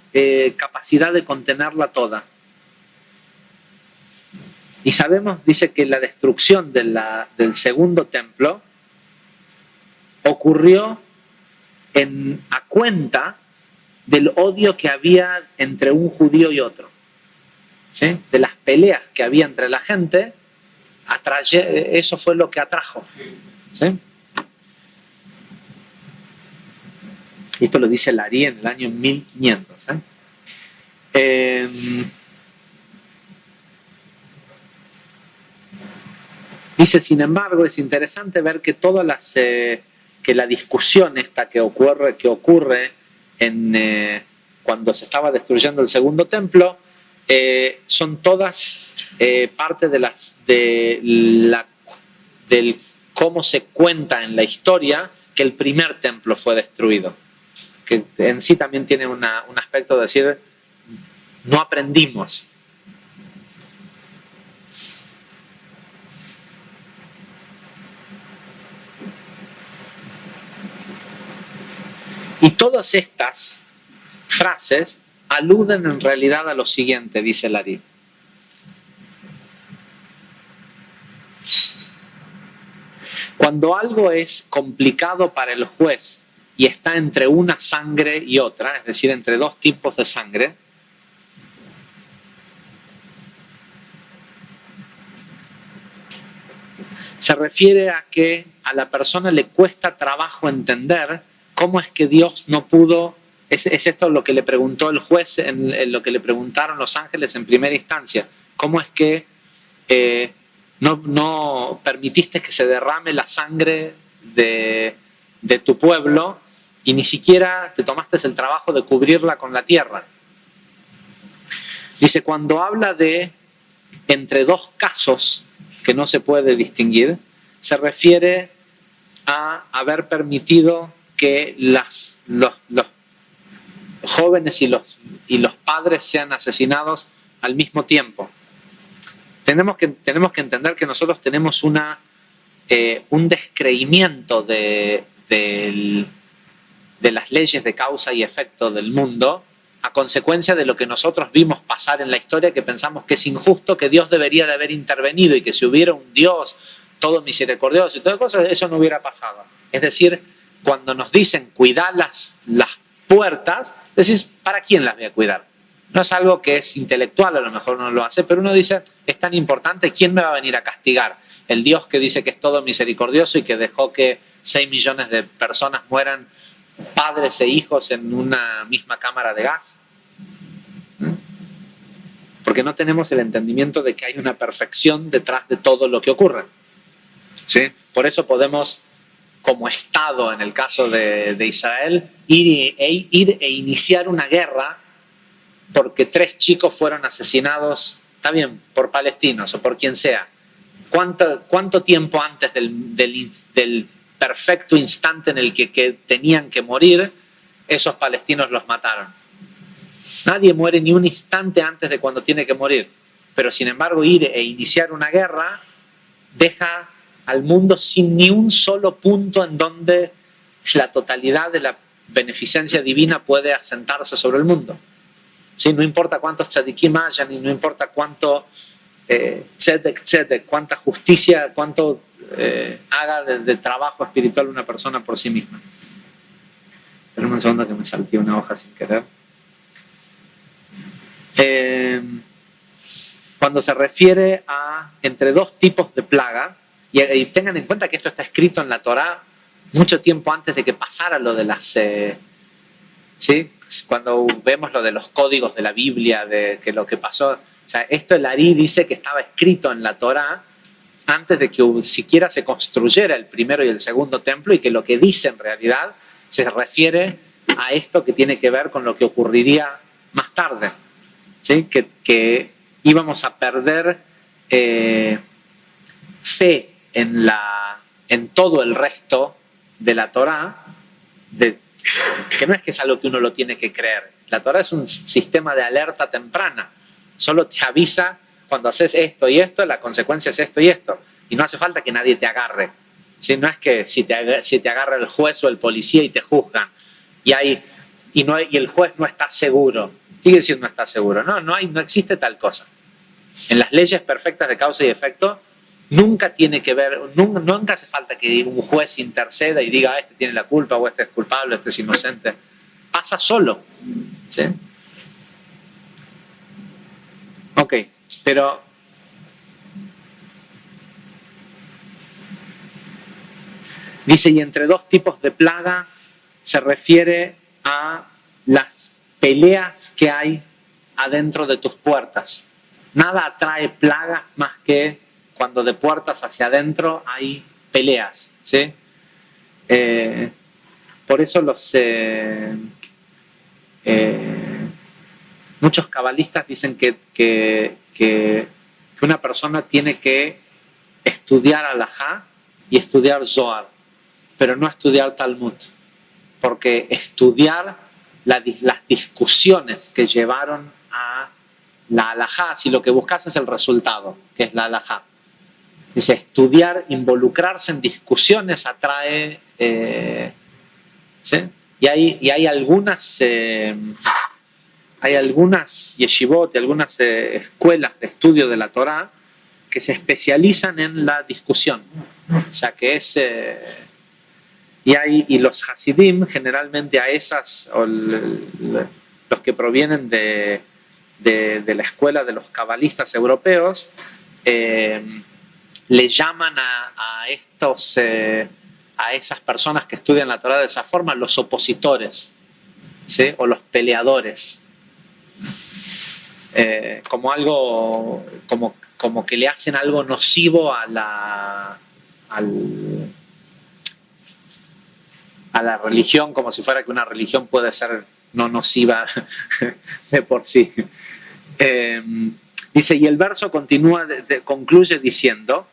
Speaker 1: capacidad de contenerla toda. Y sabemos, dice, que la destrucción del segundo templo ocurrió a cuenta del odio que había entre un judío y otro. ¿Sí? De las peleas que había entre la gente, eso fue lo que atrajo. ¿Sí? Y esto lo dice Lari en el año 1500. Dice, sin embargo, es interesante ver que todas las que la discusión esta que ocurre cuando se estaba destruyendo el segundo templo, son todas parte del cómo se cuenta en la historia que el primer templo fue destruido. Que en sí también tiene un aspecto de decir, no aprendimos. Y todas estas frases aluden en realidad a lo siguiente, dice Lari. Cuando algo es complicado para el juez y está entre una sangre y otra, es decir, entre dos tipos de sangre, se refiere a que a la persona le cuesta trabajo entender cómo es que Dios no pudo. Es esto lo que le preguntó el juez, en lo que le preguntaron los ángeles en primera instancia. ¿Cómo es que no permitiste que se derrame la sangre de tu pueblo y ni siquiera te tomaste el trabajo de cubrirla con la tierra? Dice, cuando habla de entre dos casos que no se puede distinguir, se refiere a haber permitido que los jóvenes y los padres sean asesinados al mismo tiempo. Tenemos que entender que nosotros tenemos un descreimiento de las leyes de causa y efecto del mundo a consecuencia de lo que nosotros vimos pasar en la historia, que pensamos que es injusto, que Dios debería de haber intervenido y que si hubiera un Dios todo misericordioso y todas cosas, eso no hubiera pasado. Es decir, cuando nos dicen cuidar las puertas, decís, ¿para quién las voy a cuidar? No es algo que es intelectual, a lo mejor no lo hace, pero uno dice, es tan importante, ¿quién me va a venir a castigar? El Dios que dice que es todo misericordioso y que dejó que 6 millones de personas mueran, padres e hijos, en una misma cámara de gas. Porque no tenemos el entendimiento de que hay una perfección detrás de todo lo que ocurre. ¿Sí? Por eso podemos, como Estado, en el caso de Israel, ir e iniciar una guerra porque 3 chicos fueron asesinados, está bien, por palestinos o por quien sea. ¿Cuánto tiempo antes del perfecto instante en el que tenían que morir, esos palestinos los mataron? Nadie muere ni un instante antes de cuando tiene que morir. Pero sin embargo, ir e iniciar una guerra deja al mundo sin ni un solo punto en donde la totalidad de la beneficencia divina puede asentarse sobre el mundo. ¿Sí? No importa cuántos tzadikim hayan y no importa cuánto tzedek, cuánta justicia, cuánto haga de trabajo espiritual una persona por sí misma. Espera un segundo que me salté una hoja sin querer. cuando se refiere a entre dos tipos de plagas, y tengan en cuenta que esto está escrito en la Torá mucho tiempo antes de que pasara lo de las... ¿sí? Cuando vemos lo de los códigos de la Biblia, de que lo que pasó... O sea, esto el Ari dice que estaba escrito en la Torá antes de que siquiera se construyera el primero y el segundo templo, y que lo que dice en realidad se refiere a esto que tiene que ver con lo que ocurriría más tarde, ¿sí? Que íbamos a perder fe en todo el resto de la Torá, que no es algo que uno lo tiene que creer. La Torá es un sistema de alerta temprana, solo te avisa cuando haces esto y esto, la consecuencia es esto y esto, y no hace falta que nadie te agarre, ¿sí? No es que si te agarra el juez o el policía y te juzgan, y el juez no está seguro. Sigue diciendo no está seguro. No existe tal cosa. En las leyes perfectas de causa y efecto nunca tiene que ver, nunca hace falta que un juez interceda y diga este tiene la culpa, o este es culpable, este es inocente. Pasa solo, ¿sí? Ok, pero dice, y entre dos tipos de plaga se refiere a las peleas que hay adentro de tus puertas. Nada atrae plagas más que cuando de puertas hacia adentro hay peleas, ¿sí? Por eso muchos cabalistas dicen que una persona tiene que estudiar Halajá y estudiar Zohar, pero no estudiar Talmud, porque estudiar las discusiones que llevaron a la Halajá, si lo que buscas es el resultado, que es la Halajá. Dice, estudiar, involucrarse en discusiones atrae... ¿sí? Y hay algunas yeshivot y algunas escuelas de estudio de la Torá que se especializan en la discusión. O sea, que es... y los Hasidim, generalmente a esas, o los que provienen de la escuela de los cabalistas europeos, le llaman a esas personas que estudian la Torá de esa forma los opositores, ¿sí? O los peleadores, como algo, como que le hacen algo nocivo a la religión, como si fuera que una religión puede ser no nociva de por sí. Dice, y el verso continúa, concluye diciendo,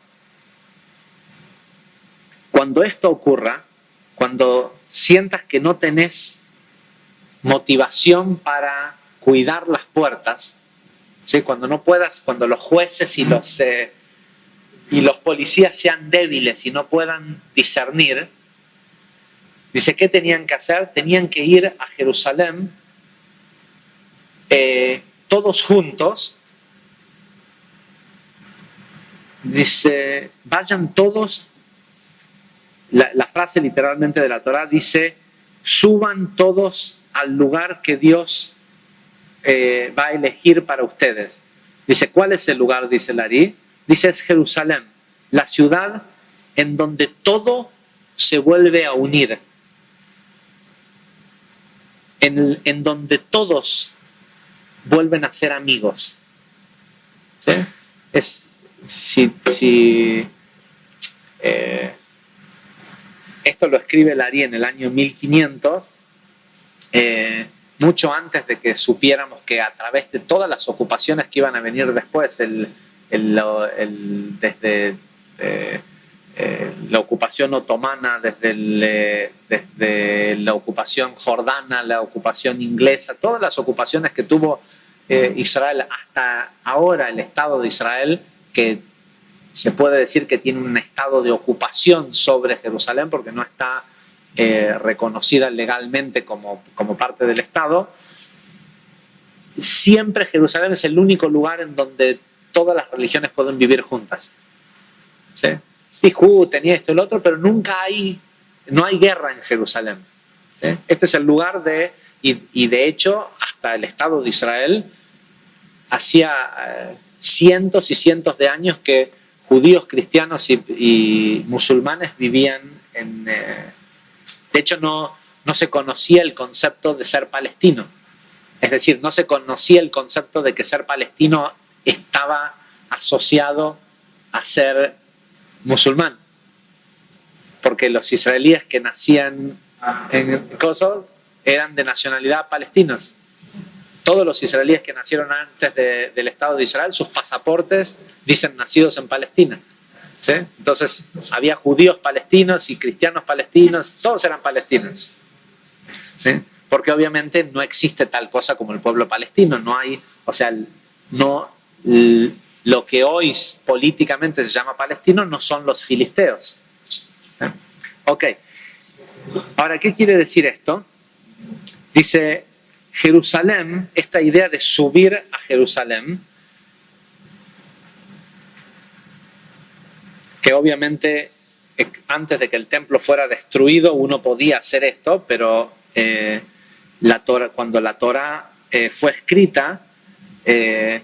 Speaker 1: cuando esto ocurra, cuando sientas que no tenés motivación para cuidar las puertas, ¿sí? Cuando no puedas, cuando los jueces y los policías sean débiles y no puedan discernir, dice, ¿qué tenían que hacer? Tenían que ir a Jerusalén todos juntos. Dice, vayan todos, la frase literalmente de la Torá dice, suban todos al lugar que Dios va a elegir para ustedes. Dice, ¿cuál es el lugar? Dice el Ari. Dice, es Jerusalén, la ciudad en donde todo se vuelve a unir, en donde todos vuelven a ser amigos, ¿sí? Esto lo escribe el Ari en el año 1500, mucho antes de que supiéramos que a través de todas las ocupaciones que iban a venir después, desde la ocupación otomana, desde la ocupación jordana, la ocupación inglesa, todas las ocupaciones que tuvo Israel hasta ahora, el Estado de Israel, que se puede decir que tiene un estado de ocupación sobre Jerusalén porque no está reconocida legalmente como parte del Estado. Siempre Jerusalén es el único lugar en donde todas las religiones pueden vivir juntas, ¿sí? Discuten y esto y lo otro, pero no hay guerra en Jerusalén, ¿sí? Este es el lugar y de hecho hasta el Estado de Israel hacía cientos y cientos de años que judíos, cristianos y musulmanes vivían en... de hecho, no se conocía el concepto de ser palestino. Es decir, no se conocía el concepto de que ser palestino estaba asociado a ser musulmán. Porque los israelíes que nacían en Kosovo eran de nacionalidad palestinos. Todos los israelíes que nacieron antes del Estado de Israel, sus pasaportes dicen nacidos en Palestina. ¿Sí? Entonces, había judíos palestinos y cristianos palestinos, todos eran palestinos. ¿Sí? Porque obviamente no existe tal cosa como el pueblo palestino. No hay, o sea, lo que hoy políticamente se llama palestino no son los filisteos. ¿Sí? Ok. Ahora, ¿qué quiere decir esto? Dice Jerusalén, esta idea de subir a Jerusalén, que obviamente antes de que el templo fuera destruido uno podía hacer esto, pero cuando la Torá fue escrita, de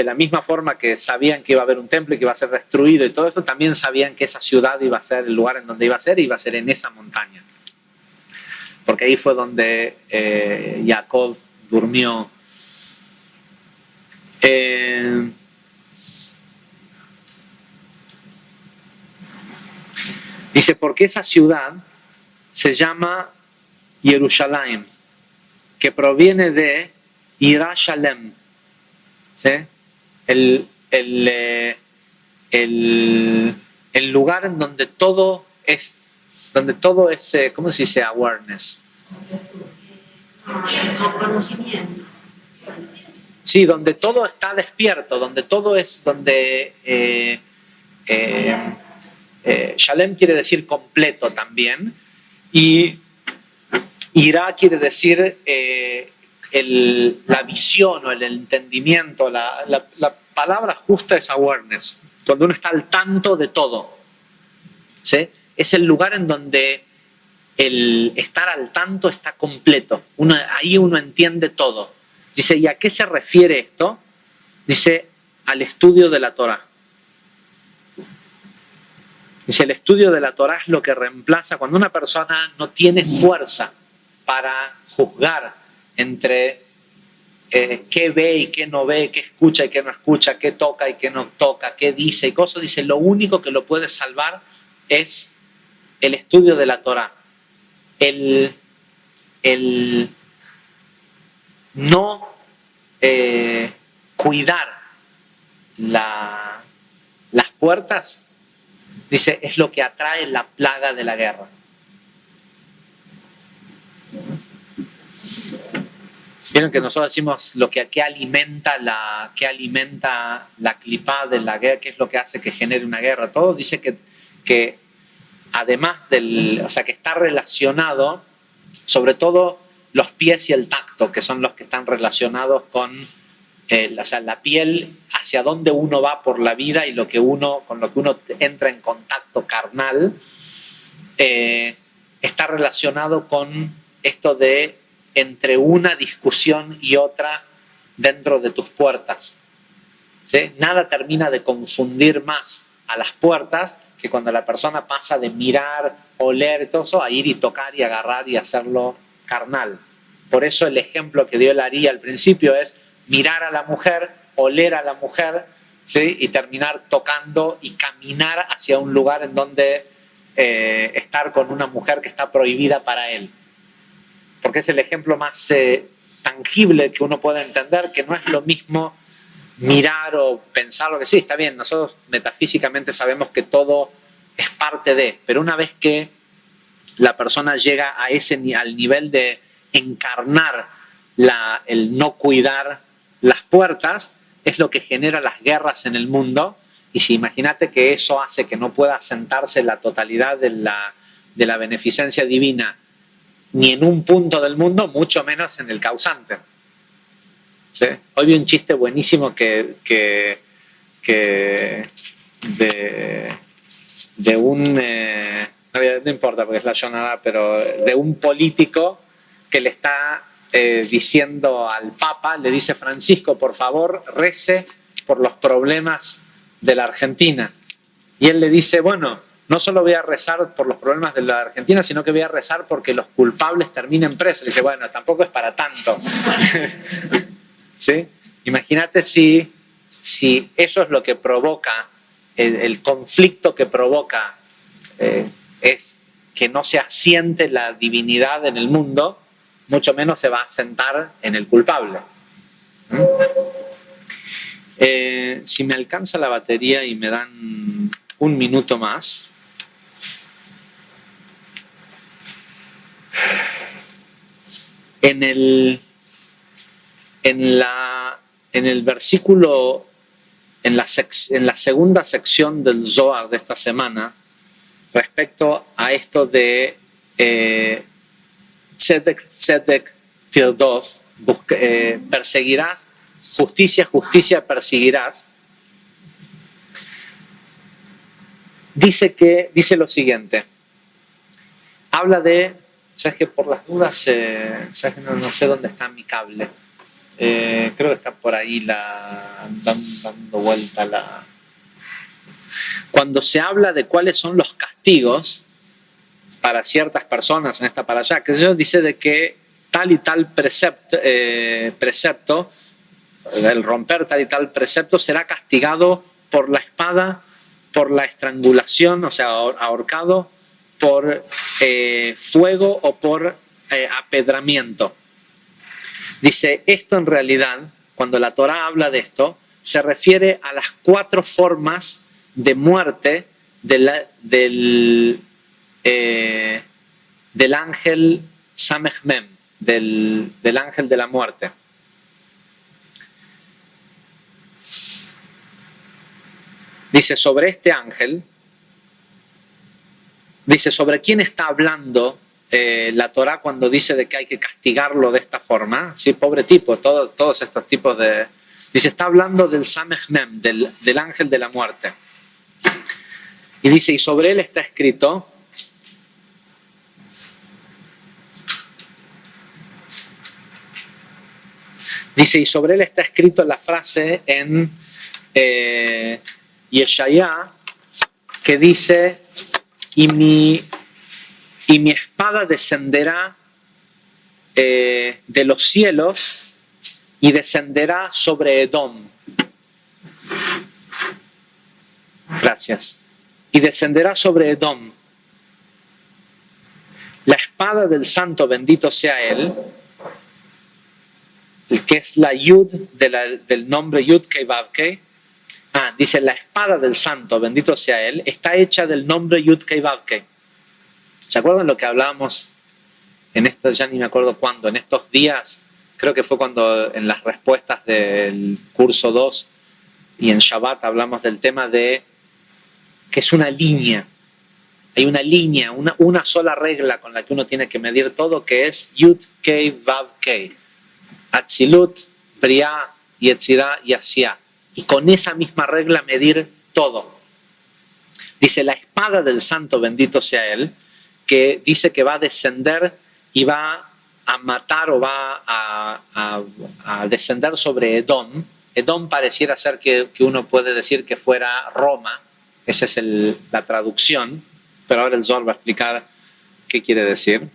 Speaker 1: la misma forma que sabían que iba a haber un templo y que iba a ser destruido y todo esto, también sabían que esa ciudad iba a ser el lugar en donde iba a ser en esa montaña. Porque ahí fue donde Jacob durmió. Dice, porque esa ciudad se llama Jerusalén, que proviene de Ira Shalem, ¿sí? El lugar en donde todo es, ¿cómo se dice? Awareness.
Speaker 2: Conocimiento.
Speaker 1: Sí, donde todo está despierto, donde todo es, Shalem quiere decir completo también, y Ira quiere decir la visión o el entendimiento. La palabra justa es awareness, cuando uno está al tanto de todo. ¿Sí? Es el lugar en donde el estar al tanto está completo. Ahí uno entiende todo. Dice, ¿y a qué se refiere esto? Dice, al estudio de la Torá. Dice, el estudio de la Torá es lo que reemplaza cuando una persona no tiene fuerza para juzgar entre qué ve y qué no ve, qué escucha y qué no escucha, qué toca y qué no toca, qué dice y cosas. Dice, lo único que lo puede salvar es el estudio de la Torá. El no cuidar las puertas, dice, es lo que atrae la plaga de la guerra. Vieron que nosotros decimos lo que alimenta la clipá de la guerra, qué es lo que hace que genere una guerra. Todo dice que además que está relacionado, sobre todo los pies y el tacto, que son los que están relacionados con la piel, hacia dónde uno va por la vida y con lo que uno entra en contacto carnal, está relacionado con esto de entre una discusión y otra dentro de tus puertas. ¿Sí? Nada termina de confundir más a las puertas que cuando la persona pasa de mirar, oler y todo eso, a ir y tocar y agarrar y hacerlo carnal. Por eso el ejemplo que dio Laría al principio es mirar a la mujer, oler a la mujer, ¿sí? Y terminar tocando y caminar hacia un lugar en donde estar con una mujer que está prohibida para él. Porque es el ejemplo más tangible que uno puede entender, que no es lo mismo mirar o pensar lo que sí, está bien, nosotros metafísicamente sabemos que todo es parte de, pero una vez que la persona llega al nivel de encarnar el no cuidar las puertas, es lo que genera las guerras en el mundo. Y si imagínate que eso hace que no pueda asentarse la totalidad de la beneficencia divina ni en un punto del mundo, mucho menos en el causante. ¿Sí? Hoy vi un chiste buenísimo de un no importa porque es la Shonara, pero de un político que le está diciendo al Papa, le dice: Francisco, por favor, rece por los problemas de la Argentina. Y él le dice: bueno, no solo voy a rezar por los problemas de la Argentina, sino que voy a rezar porque los culpables terminen presos. Le dice: bueno, tampoco es para tanto. ¿Sí? Imagínate si eso es lo que provoca, el conflicto que provoca es que no se asiente la divinidad en el mundo, mucho menos se va a asentar en el culpable. Si me alcanza la batería y me dan un minuto más. En el versículo, en la segunda sección del Zohar de esta semana, respecto a esto de Tzedek, Tzedek, Tirdof, perseguirás, justicia, justicia perseguirás, dice lo siguiente. Habla de, sabes que por las dudas, sabes que no sé dónde está mi cable. Creo que está por ahí dando vuelta Cuando se habla de cuáles son los castigos para ciertas personas en esta parashá, que Dios dice de que tal y tal precepto, el romper tal y tal precepto será castigado por la espada, por la estrangulación, o sea, ahorcado, por fuego o por apedramiento. Dice, esto en realidad, cuando la Torá habla de esto, se refiere a las 4 formas de muerte del ángel Samech Mem, del ángel de la muerte. Dice sobre este ángel, dice sobre quién está hablando la Torá cuando dice de que hay que castigarlo de esta forma. Sí, pobre tipo, todos estos tipos de... Dice, está hablando del Samech Mem, del ángel de la muerte. Y dice, y sobre él está escrito, dice, y sobre él está escrito la frase en Yeshaya, que dice, y mi espada descenderá de los cielos y descenderá sobre Edom. Gracias. Y descenderá sobre Edom. La espada del santo, bendito sea él, el que es la Yud del nombre Yud Kei Vav Kei. Dice, la espada del santo, bendito sea él, está hecha del nombre Yud Kei Vav Kei. ¿Se acuerdan lo que hablábamos en esto? Ya ni me acuerdo cuándo, en estos días, creo que fue cuando en las respuestas del curso 2 y en Shabbat hablamos del tema de que es una línea. Hay una línea, una sola regla con la que uno tiene que medir todo, que es Yud Kei Vav Kei. Atzilut, Briah, Yetzirah y Asiah. Y con esa misma regla medir todo. Dice, la espada del santo, bendito sea él, que dice que va a descender y va a matar o va a descender sobre Edom. Edom pareciera ser que uno puede decir que fuera Roma. Esa es la traducción, pero ahora el Zohar va a explicar qué quiere decir.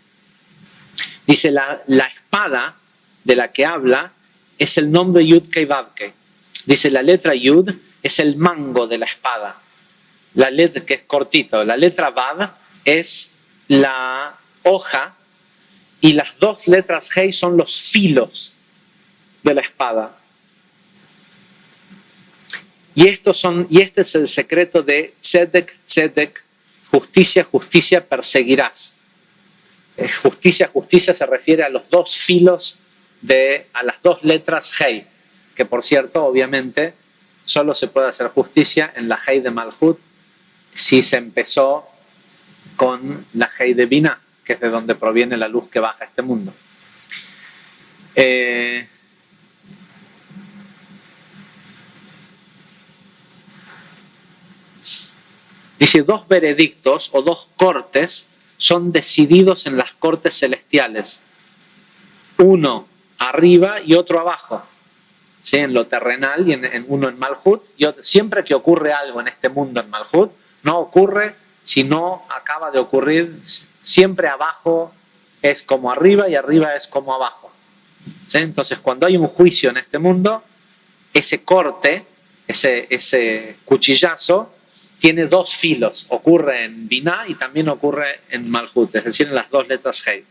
Speaker 1: Dice, la espada de la que habla es el nombre Yud Kei Vav Kei. Dice, la letra Yud es el mango de la espada. La letra, que es cortito, la letra Vav es la hoja y las 2 letras Hei son los filos de la espada. Y este es el secreto de Tzedek, Tzedek, justicia, justicia perseguirás. Justicia, justicia se refiere a los 2 filos, a las 2 letras Hei, que por cierto, obviamente, solo se puede hacer justicia en la Hei de Malhut si se empezó con la Hei de Binah, que es de donde proviene la luz que baja a este mundo. Dice, 2 veredictos o 2 cortes son decididos en las cortes celestiales. Uno arriba y otro abajo, ¿sí? En lo terrenal y en uno en Malhut. Siempre que ocurre algo en este mundo en Malhut, no ocurre si no acaba de ocurrir. Siempre abajo es como arriba y arriba es como abajo, ¿sí? Entonces, cuando hay un juicio en este mundo, ese corte, ese cuchillazo, tiene dos filos. Ocurre en Binah y también ocurre en Malhut, es decir, en las dos letras Hei.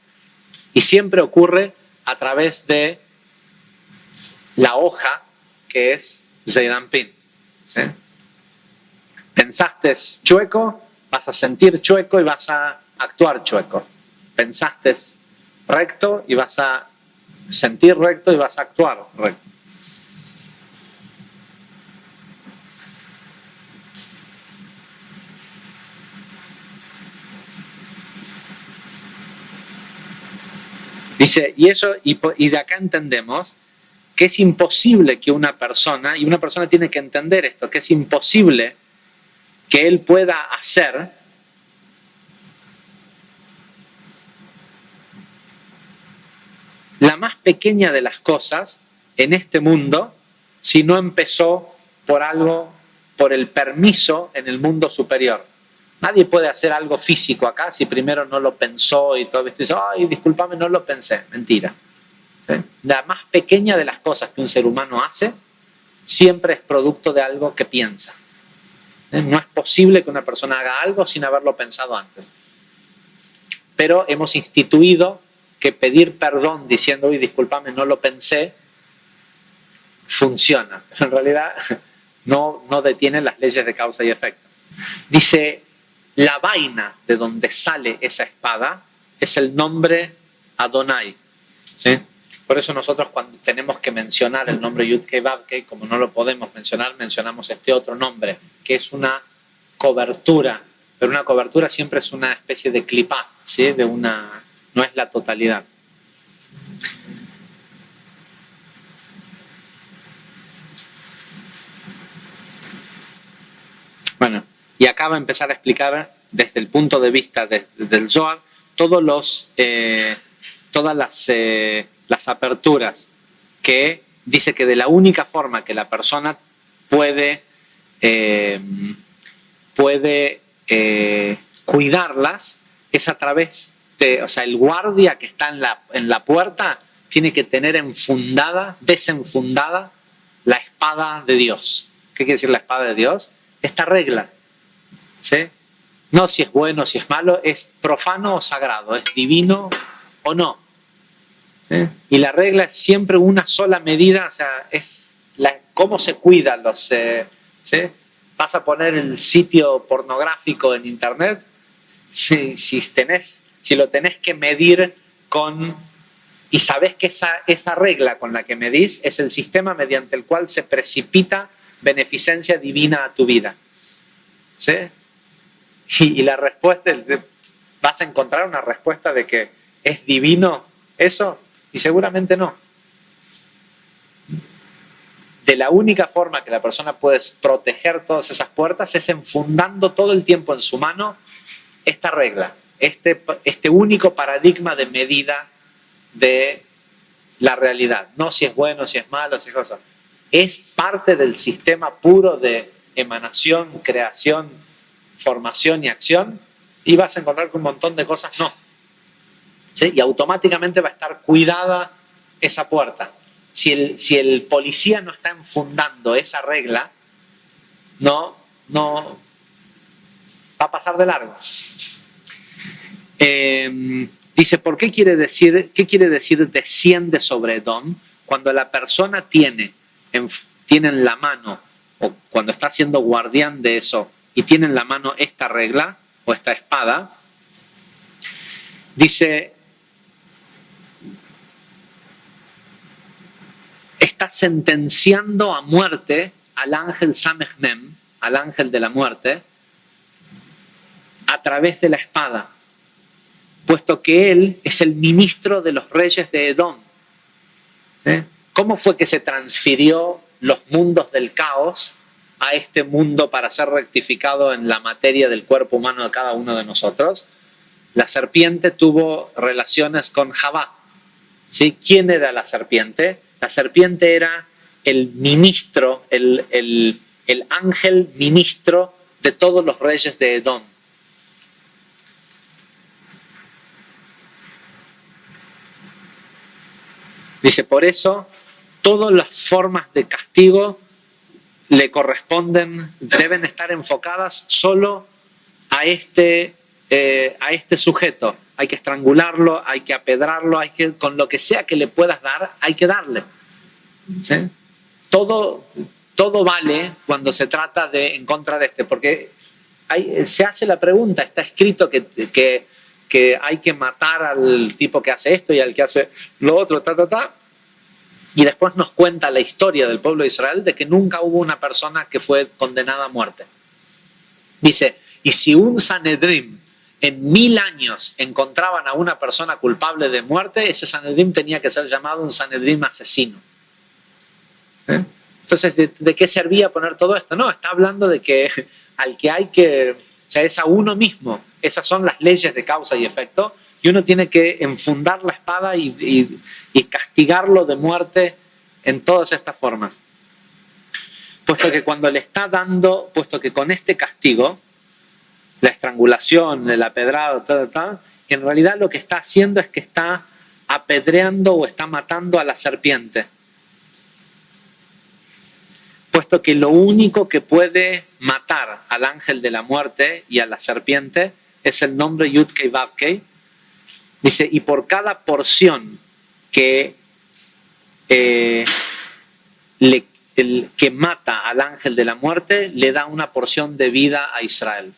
Speaker 1: Y siempre ocurre a través de la hoja que es Zeirampin, ¿sí? Pensaste chueco, vas a sentir chueco y vas a actuar chueco. Pensaste recto y vas a sentir recto y vas a actuar recto. Dice, y de acá entendemos que es imposible que una persona, y una persona tiene que entender esto, que es imposible que él pueda hacer la más pequeña de las cosas en este mundo si no empezó por algo, por el permiso en el mundo superior. Nadie puede hacer algo físico acá si primero no lo pensó y todo. Dice, ay, discúlpame, no lo pensé. Mentira. ¿Sí? La más pequeña de las cosas que un ser humano hace siempre es producto de algo que piensa. No es posible que una persona haga algo sin haberlo pensado antes. Pero hemos instituido que pedir perdón diciendo, uy, discúlpame, no lo pensé, funciona. En realidad no detiene las leyes de causa y efecto. Dice, la vaina de donde sale esa espada es el nombre Adonai, ¿sí? Por eso nosotros cuando tenemos que mencionar el nombre Yud-Kei Vav-Kei, como no lo podemos mencionar, mencionamos este otro nombre, que es una cobertura, pero una cobertura siempre es una especie de clipá, ¿sí? No es la totalidad. Bueno, y acá va a empezar a explicar desde el punto de vista del Zohar todas las aperturas que dice que de la única forma que la persona puede cuidarlas es a través de, o sea, el guardia que está en la puerta tiene que tener desenfundada la espada de Dios. ¿Qué quiere decir la espada de Dios? Esta regla, ¿sí? No si es bueno o si es malo, es profano o sagrado, es divino o no. ¿Sí? Y la regla es siempre una sola medida, o sea, es cómo se cuidan los... ¿sí? Vas a poner el sitio pornográfico en internet, si lo tenés que medir y sabés que esa regla con la que medís es el sistema mediante el cual se precipita beneficencia divina a tu vida. ¿Sí? Y la respuesta, vas a encontrar una respuesta de que es divino eso, y seguramente no. De la única forma que la persona puede proteger todas esas puertas es enfundando todo el tiempo en su mano esta regla, este único paradigma de medida de la realidad. No si es bueno, si es malo, si es cosa. Es parte del sistema puro de emanación, creación, formación y acción, y vas a encontrar que un montón de cosas no. ¿Sí? Y automáticamente va a estar cuidada esa puerta. Si el policía no está enfundando esa regla, no va a pasar de largo. Dice, ¿por qué quiere decir desciende sobre Edom? Cuando la persona tiene en la mano, o cuando está siendo guardián de eso, y tiene en la mano esta regla, o esta espada, dice, está sentenciando a muerte al ángel Samech Mem, al ángel de la muerte, a través de la espada, puesto que él es el ministro de los reyes de Edom. ¿Sí? ¿Cómo fue que se transfirió los mundos del caos a este mundo para ser rectificado en la materia del cuerpo humano de cada uno de nosotros? La serpiente tuvo relaciones con Javá, ¿sí? ¿Quién era la serpiente? La serpiente era el ministro, el ángel ministro de todos los reyes de Edom. Dice, por eso todas las formas de castigo le corresponden, deben estar enfocadas solo a este sujeto. Hay que estrangularlo, hay que apedrarlo, con lo que sea que le puedas dar, hay que darle. ¿Sí? Todo vale cuando se trata de en contra de porque se hace la pregunta, está escrito que hay que matar al tipo que hace esto y al que hace lo otro, y después nos cuenta la historia del pueblo de Israel de que nunca hubo una persona que fue condenada a muerte. Dice, y si un Sanedrín en 1000 años encontraban a una persona culpable de muerte, ese Sanedrín tenía que ser llamado un Sanedrín asesino. ¿Eh? Entonces, ¿de qué servía poner todo esto? No, está hablando de que al que hay que, o sea, es a uno mismo. Esas son las leyes de causa y efecto, y uno tiene que enfundar la espada y castigarlo de muerte en todas estas formas. Puesto que cuando le está dando, puesto que con este castigo, la estrangulación, el apedrado, en realidad lo que está haciendo es que está apedreando o está matando a la serpiente. Puesto que lo único que puede matar al ángel de la muerte y a la serpiente es el nombre Yud-Kei Vav-Kei. Dice, y por cada porción que mata al ángel de la muerte, le da una porción de vida a Israel.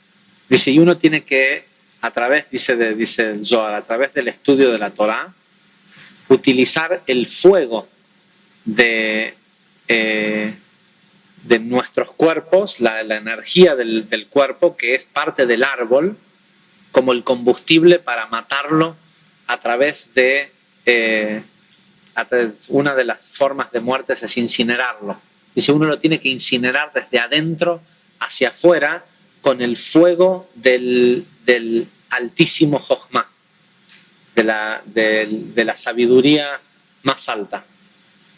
Speaker 1: Dice, y uno tiene que, a través, dice el Zohar, a través del estudio de la Torá, utilizar el fuego de nuestros cuerpos, la energía del cuerpo, que es parte del árbol, como el combustible para matarlo a través de una de las formas de muerte es incinerarlo. Dice, uno lo tiene que incinerar desde adentro hacia afuera con el fuego del altísimo Jochma, de la sabiduría más alta.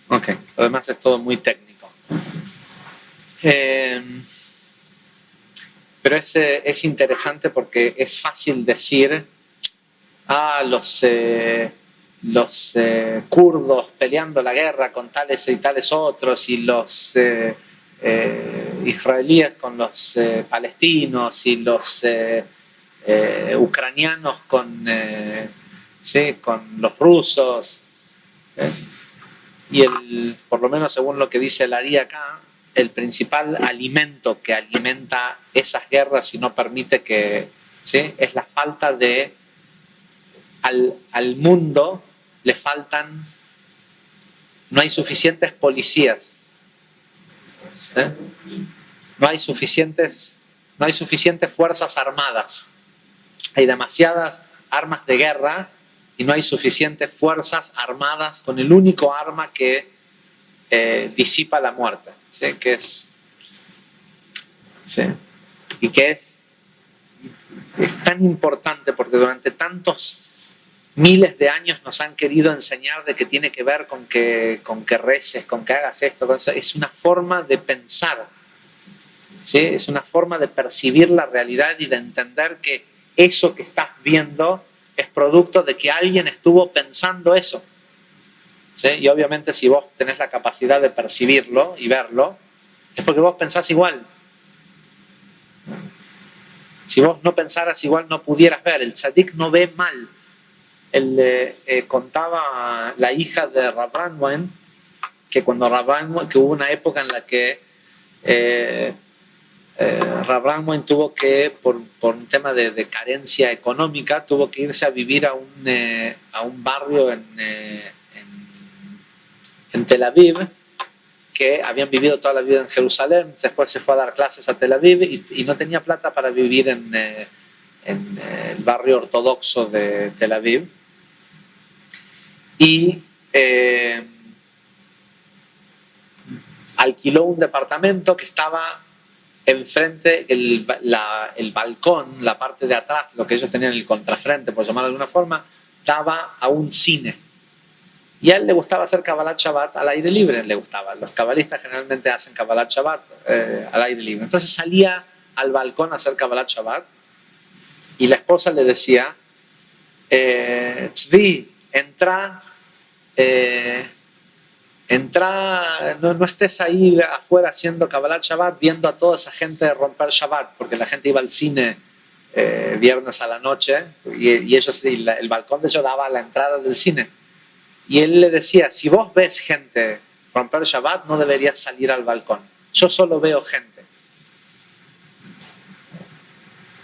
Speaker 1: Ok, lo demás es todo muy técnico. Pero es interesante porque es fácil decir, los kurdos peleando la guerra con tales y tales otros, y los israelíes con los palestinos, y los ucranianos con los rusos. Y por lo menos según lo que dice el Ari acá, el principal alimento que alimenta esas guerras y no permite que, ¿sí?, es la falta de, al mundo le faltan, no hay suficientes policías, no hay suficientes fuerzas armadas, hay demasiadas armas de guerra y no hay suficientes fuerzas armadas con el único arma que disipa la muerte, ¿sí? Que es, ¿sí? Y que es tan importante porque durante tantos miles de años nos han querido enseñar de que tiene que ver con que reces, con que hagas esto. Es una forma de pensar, ¿sí? Es una forma de percibir la realidad y de entender que eso que estás viendo es producto de que alguien estuvo pensando eso. ¿Sí? Y obviamente si vos tenés la capacidad de percibirlo y verlo, es porque vos pensás igual. Si vos no pensaras igual, no pudieras ver. El tzadik no ve mal. Contaba la hija de Rav Ranwain que cuando que hubo una época en la que Rav Ranwain tuvo que, por un tema de carencia económica, tuvo que irse a vivir a un barrio en Tel Aviv, que habían vivido toda la vida en Jerusalén. Después se fue a dar clases a Tel Aviv y no tenía plata para vivir en el barrio ortodoxo de Tel Aviv. Y alquiló un departamento que estaba enfrente, el balcón, la parte de atrás, lo que ellos tenían en el contrafrente, por llamarlo de alguna forma, daba a un cine. Y a él le gustaba hacer Kabbalat Shabbat al aire libre, le gustaba. Los cabalistas generalmente hacen Kabbalat Shabbat al aire libre. Entonces salía al balcón a hacer Kabbalat Shabbat y la esposa le decía, Tzvi, entra, no estés ahí afuera haciendo Kabbalat Shabbat viendo a toda esa gente romper Shabbat, porque la gente iba al cine viernes a la noche y el balcón de ellos daba a la entrada del cine. Y él le decía, si vos ves gente romper Shabbat, no deberías salir al balcón. Yo solo veo gente.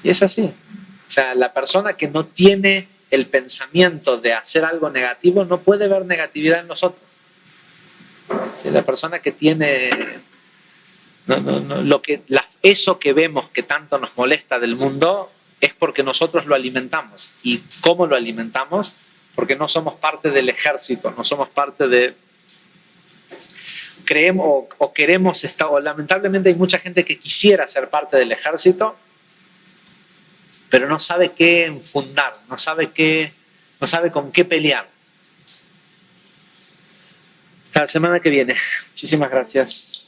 Speaker 1: Y es así. O sea, la persona que no tiene el pensamiento de hacer algo negativo no puede ver negatividad en nosotros. La persona que tiene eso que vemos que tanto nos molesta del mundo es porque nosotros lo alimentamos. ¿Y cómo lo alimentamos? Porque no somos parte del ejército, no somos parte de... Creemos o queremos estar, o lamentablemente hay mucha gente que quisiera ser parte del ejército, pero no sabe qué enfundar, no sabe con qué pelear. Hasta la semana que viene. Muchísimas gracias.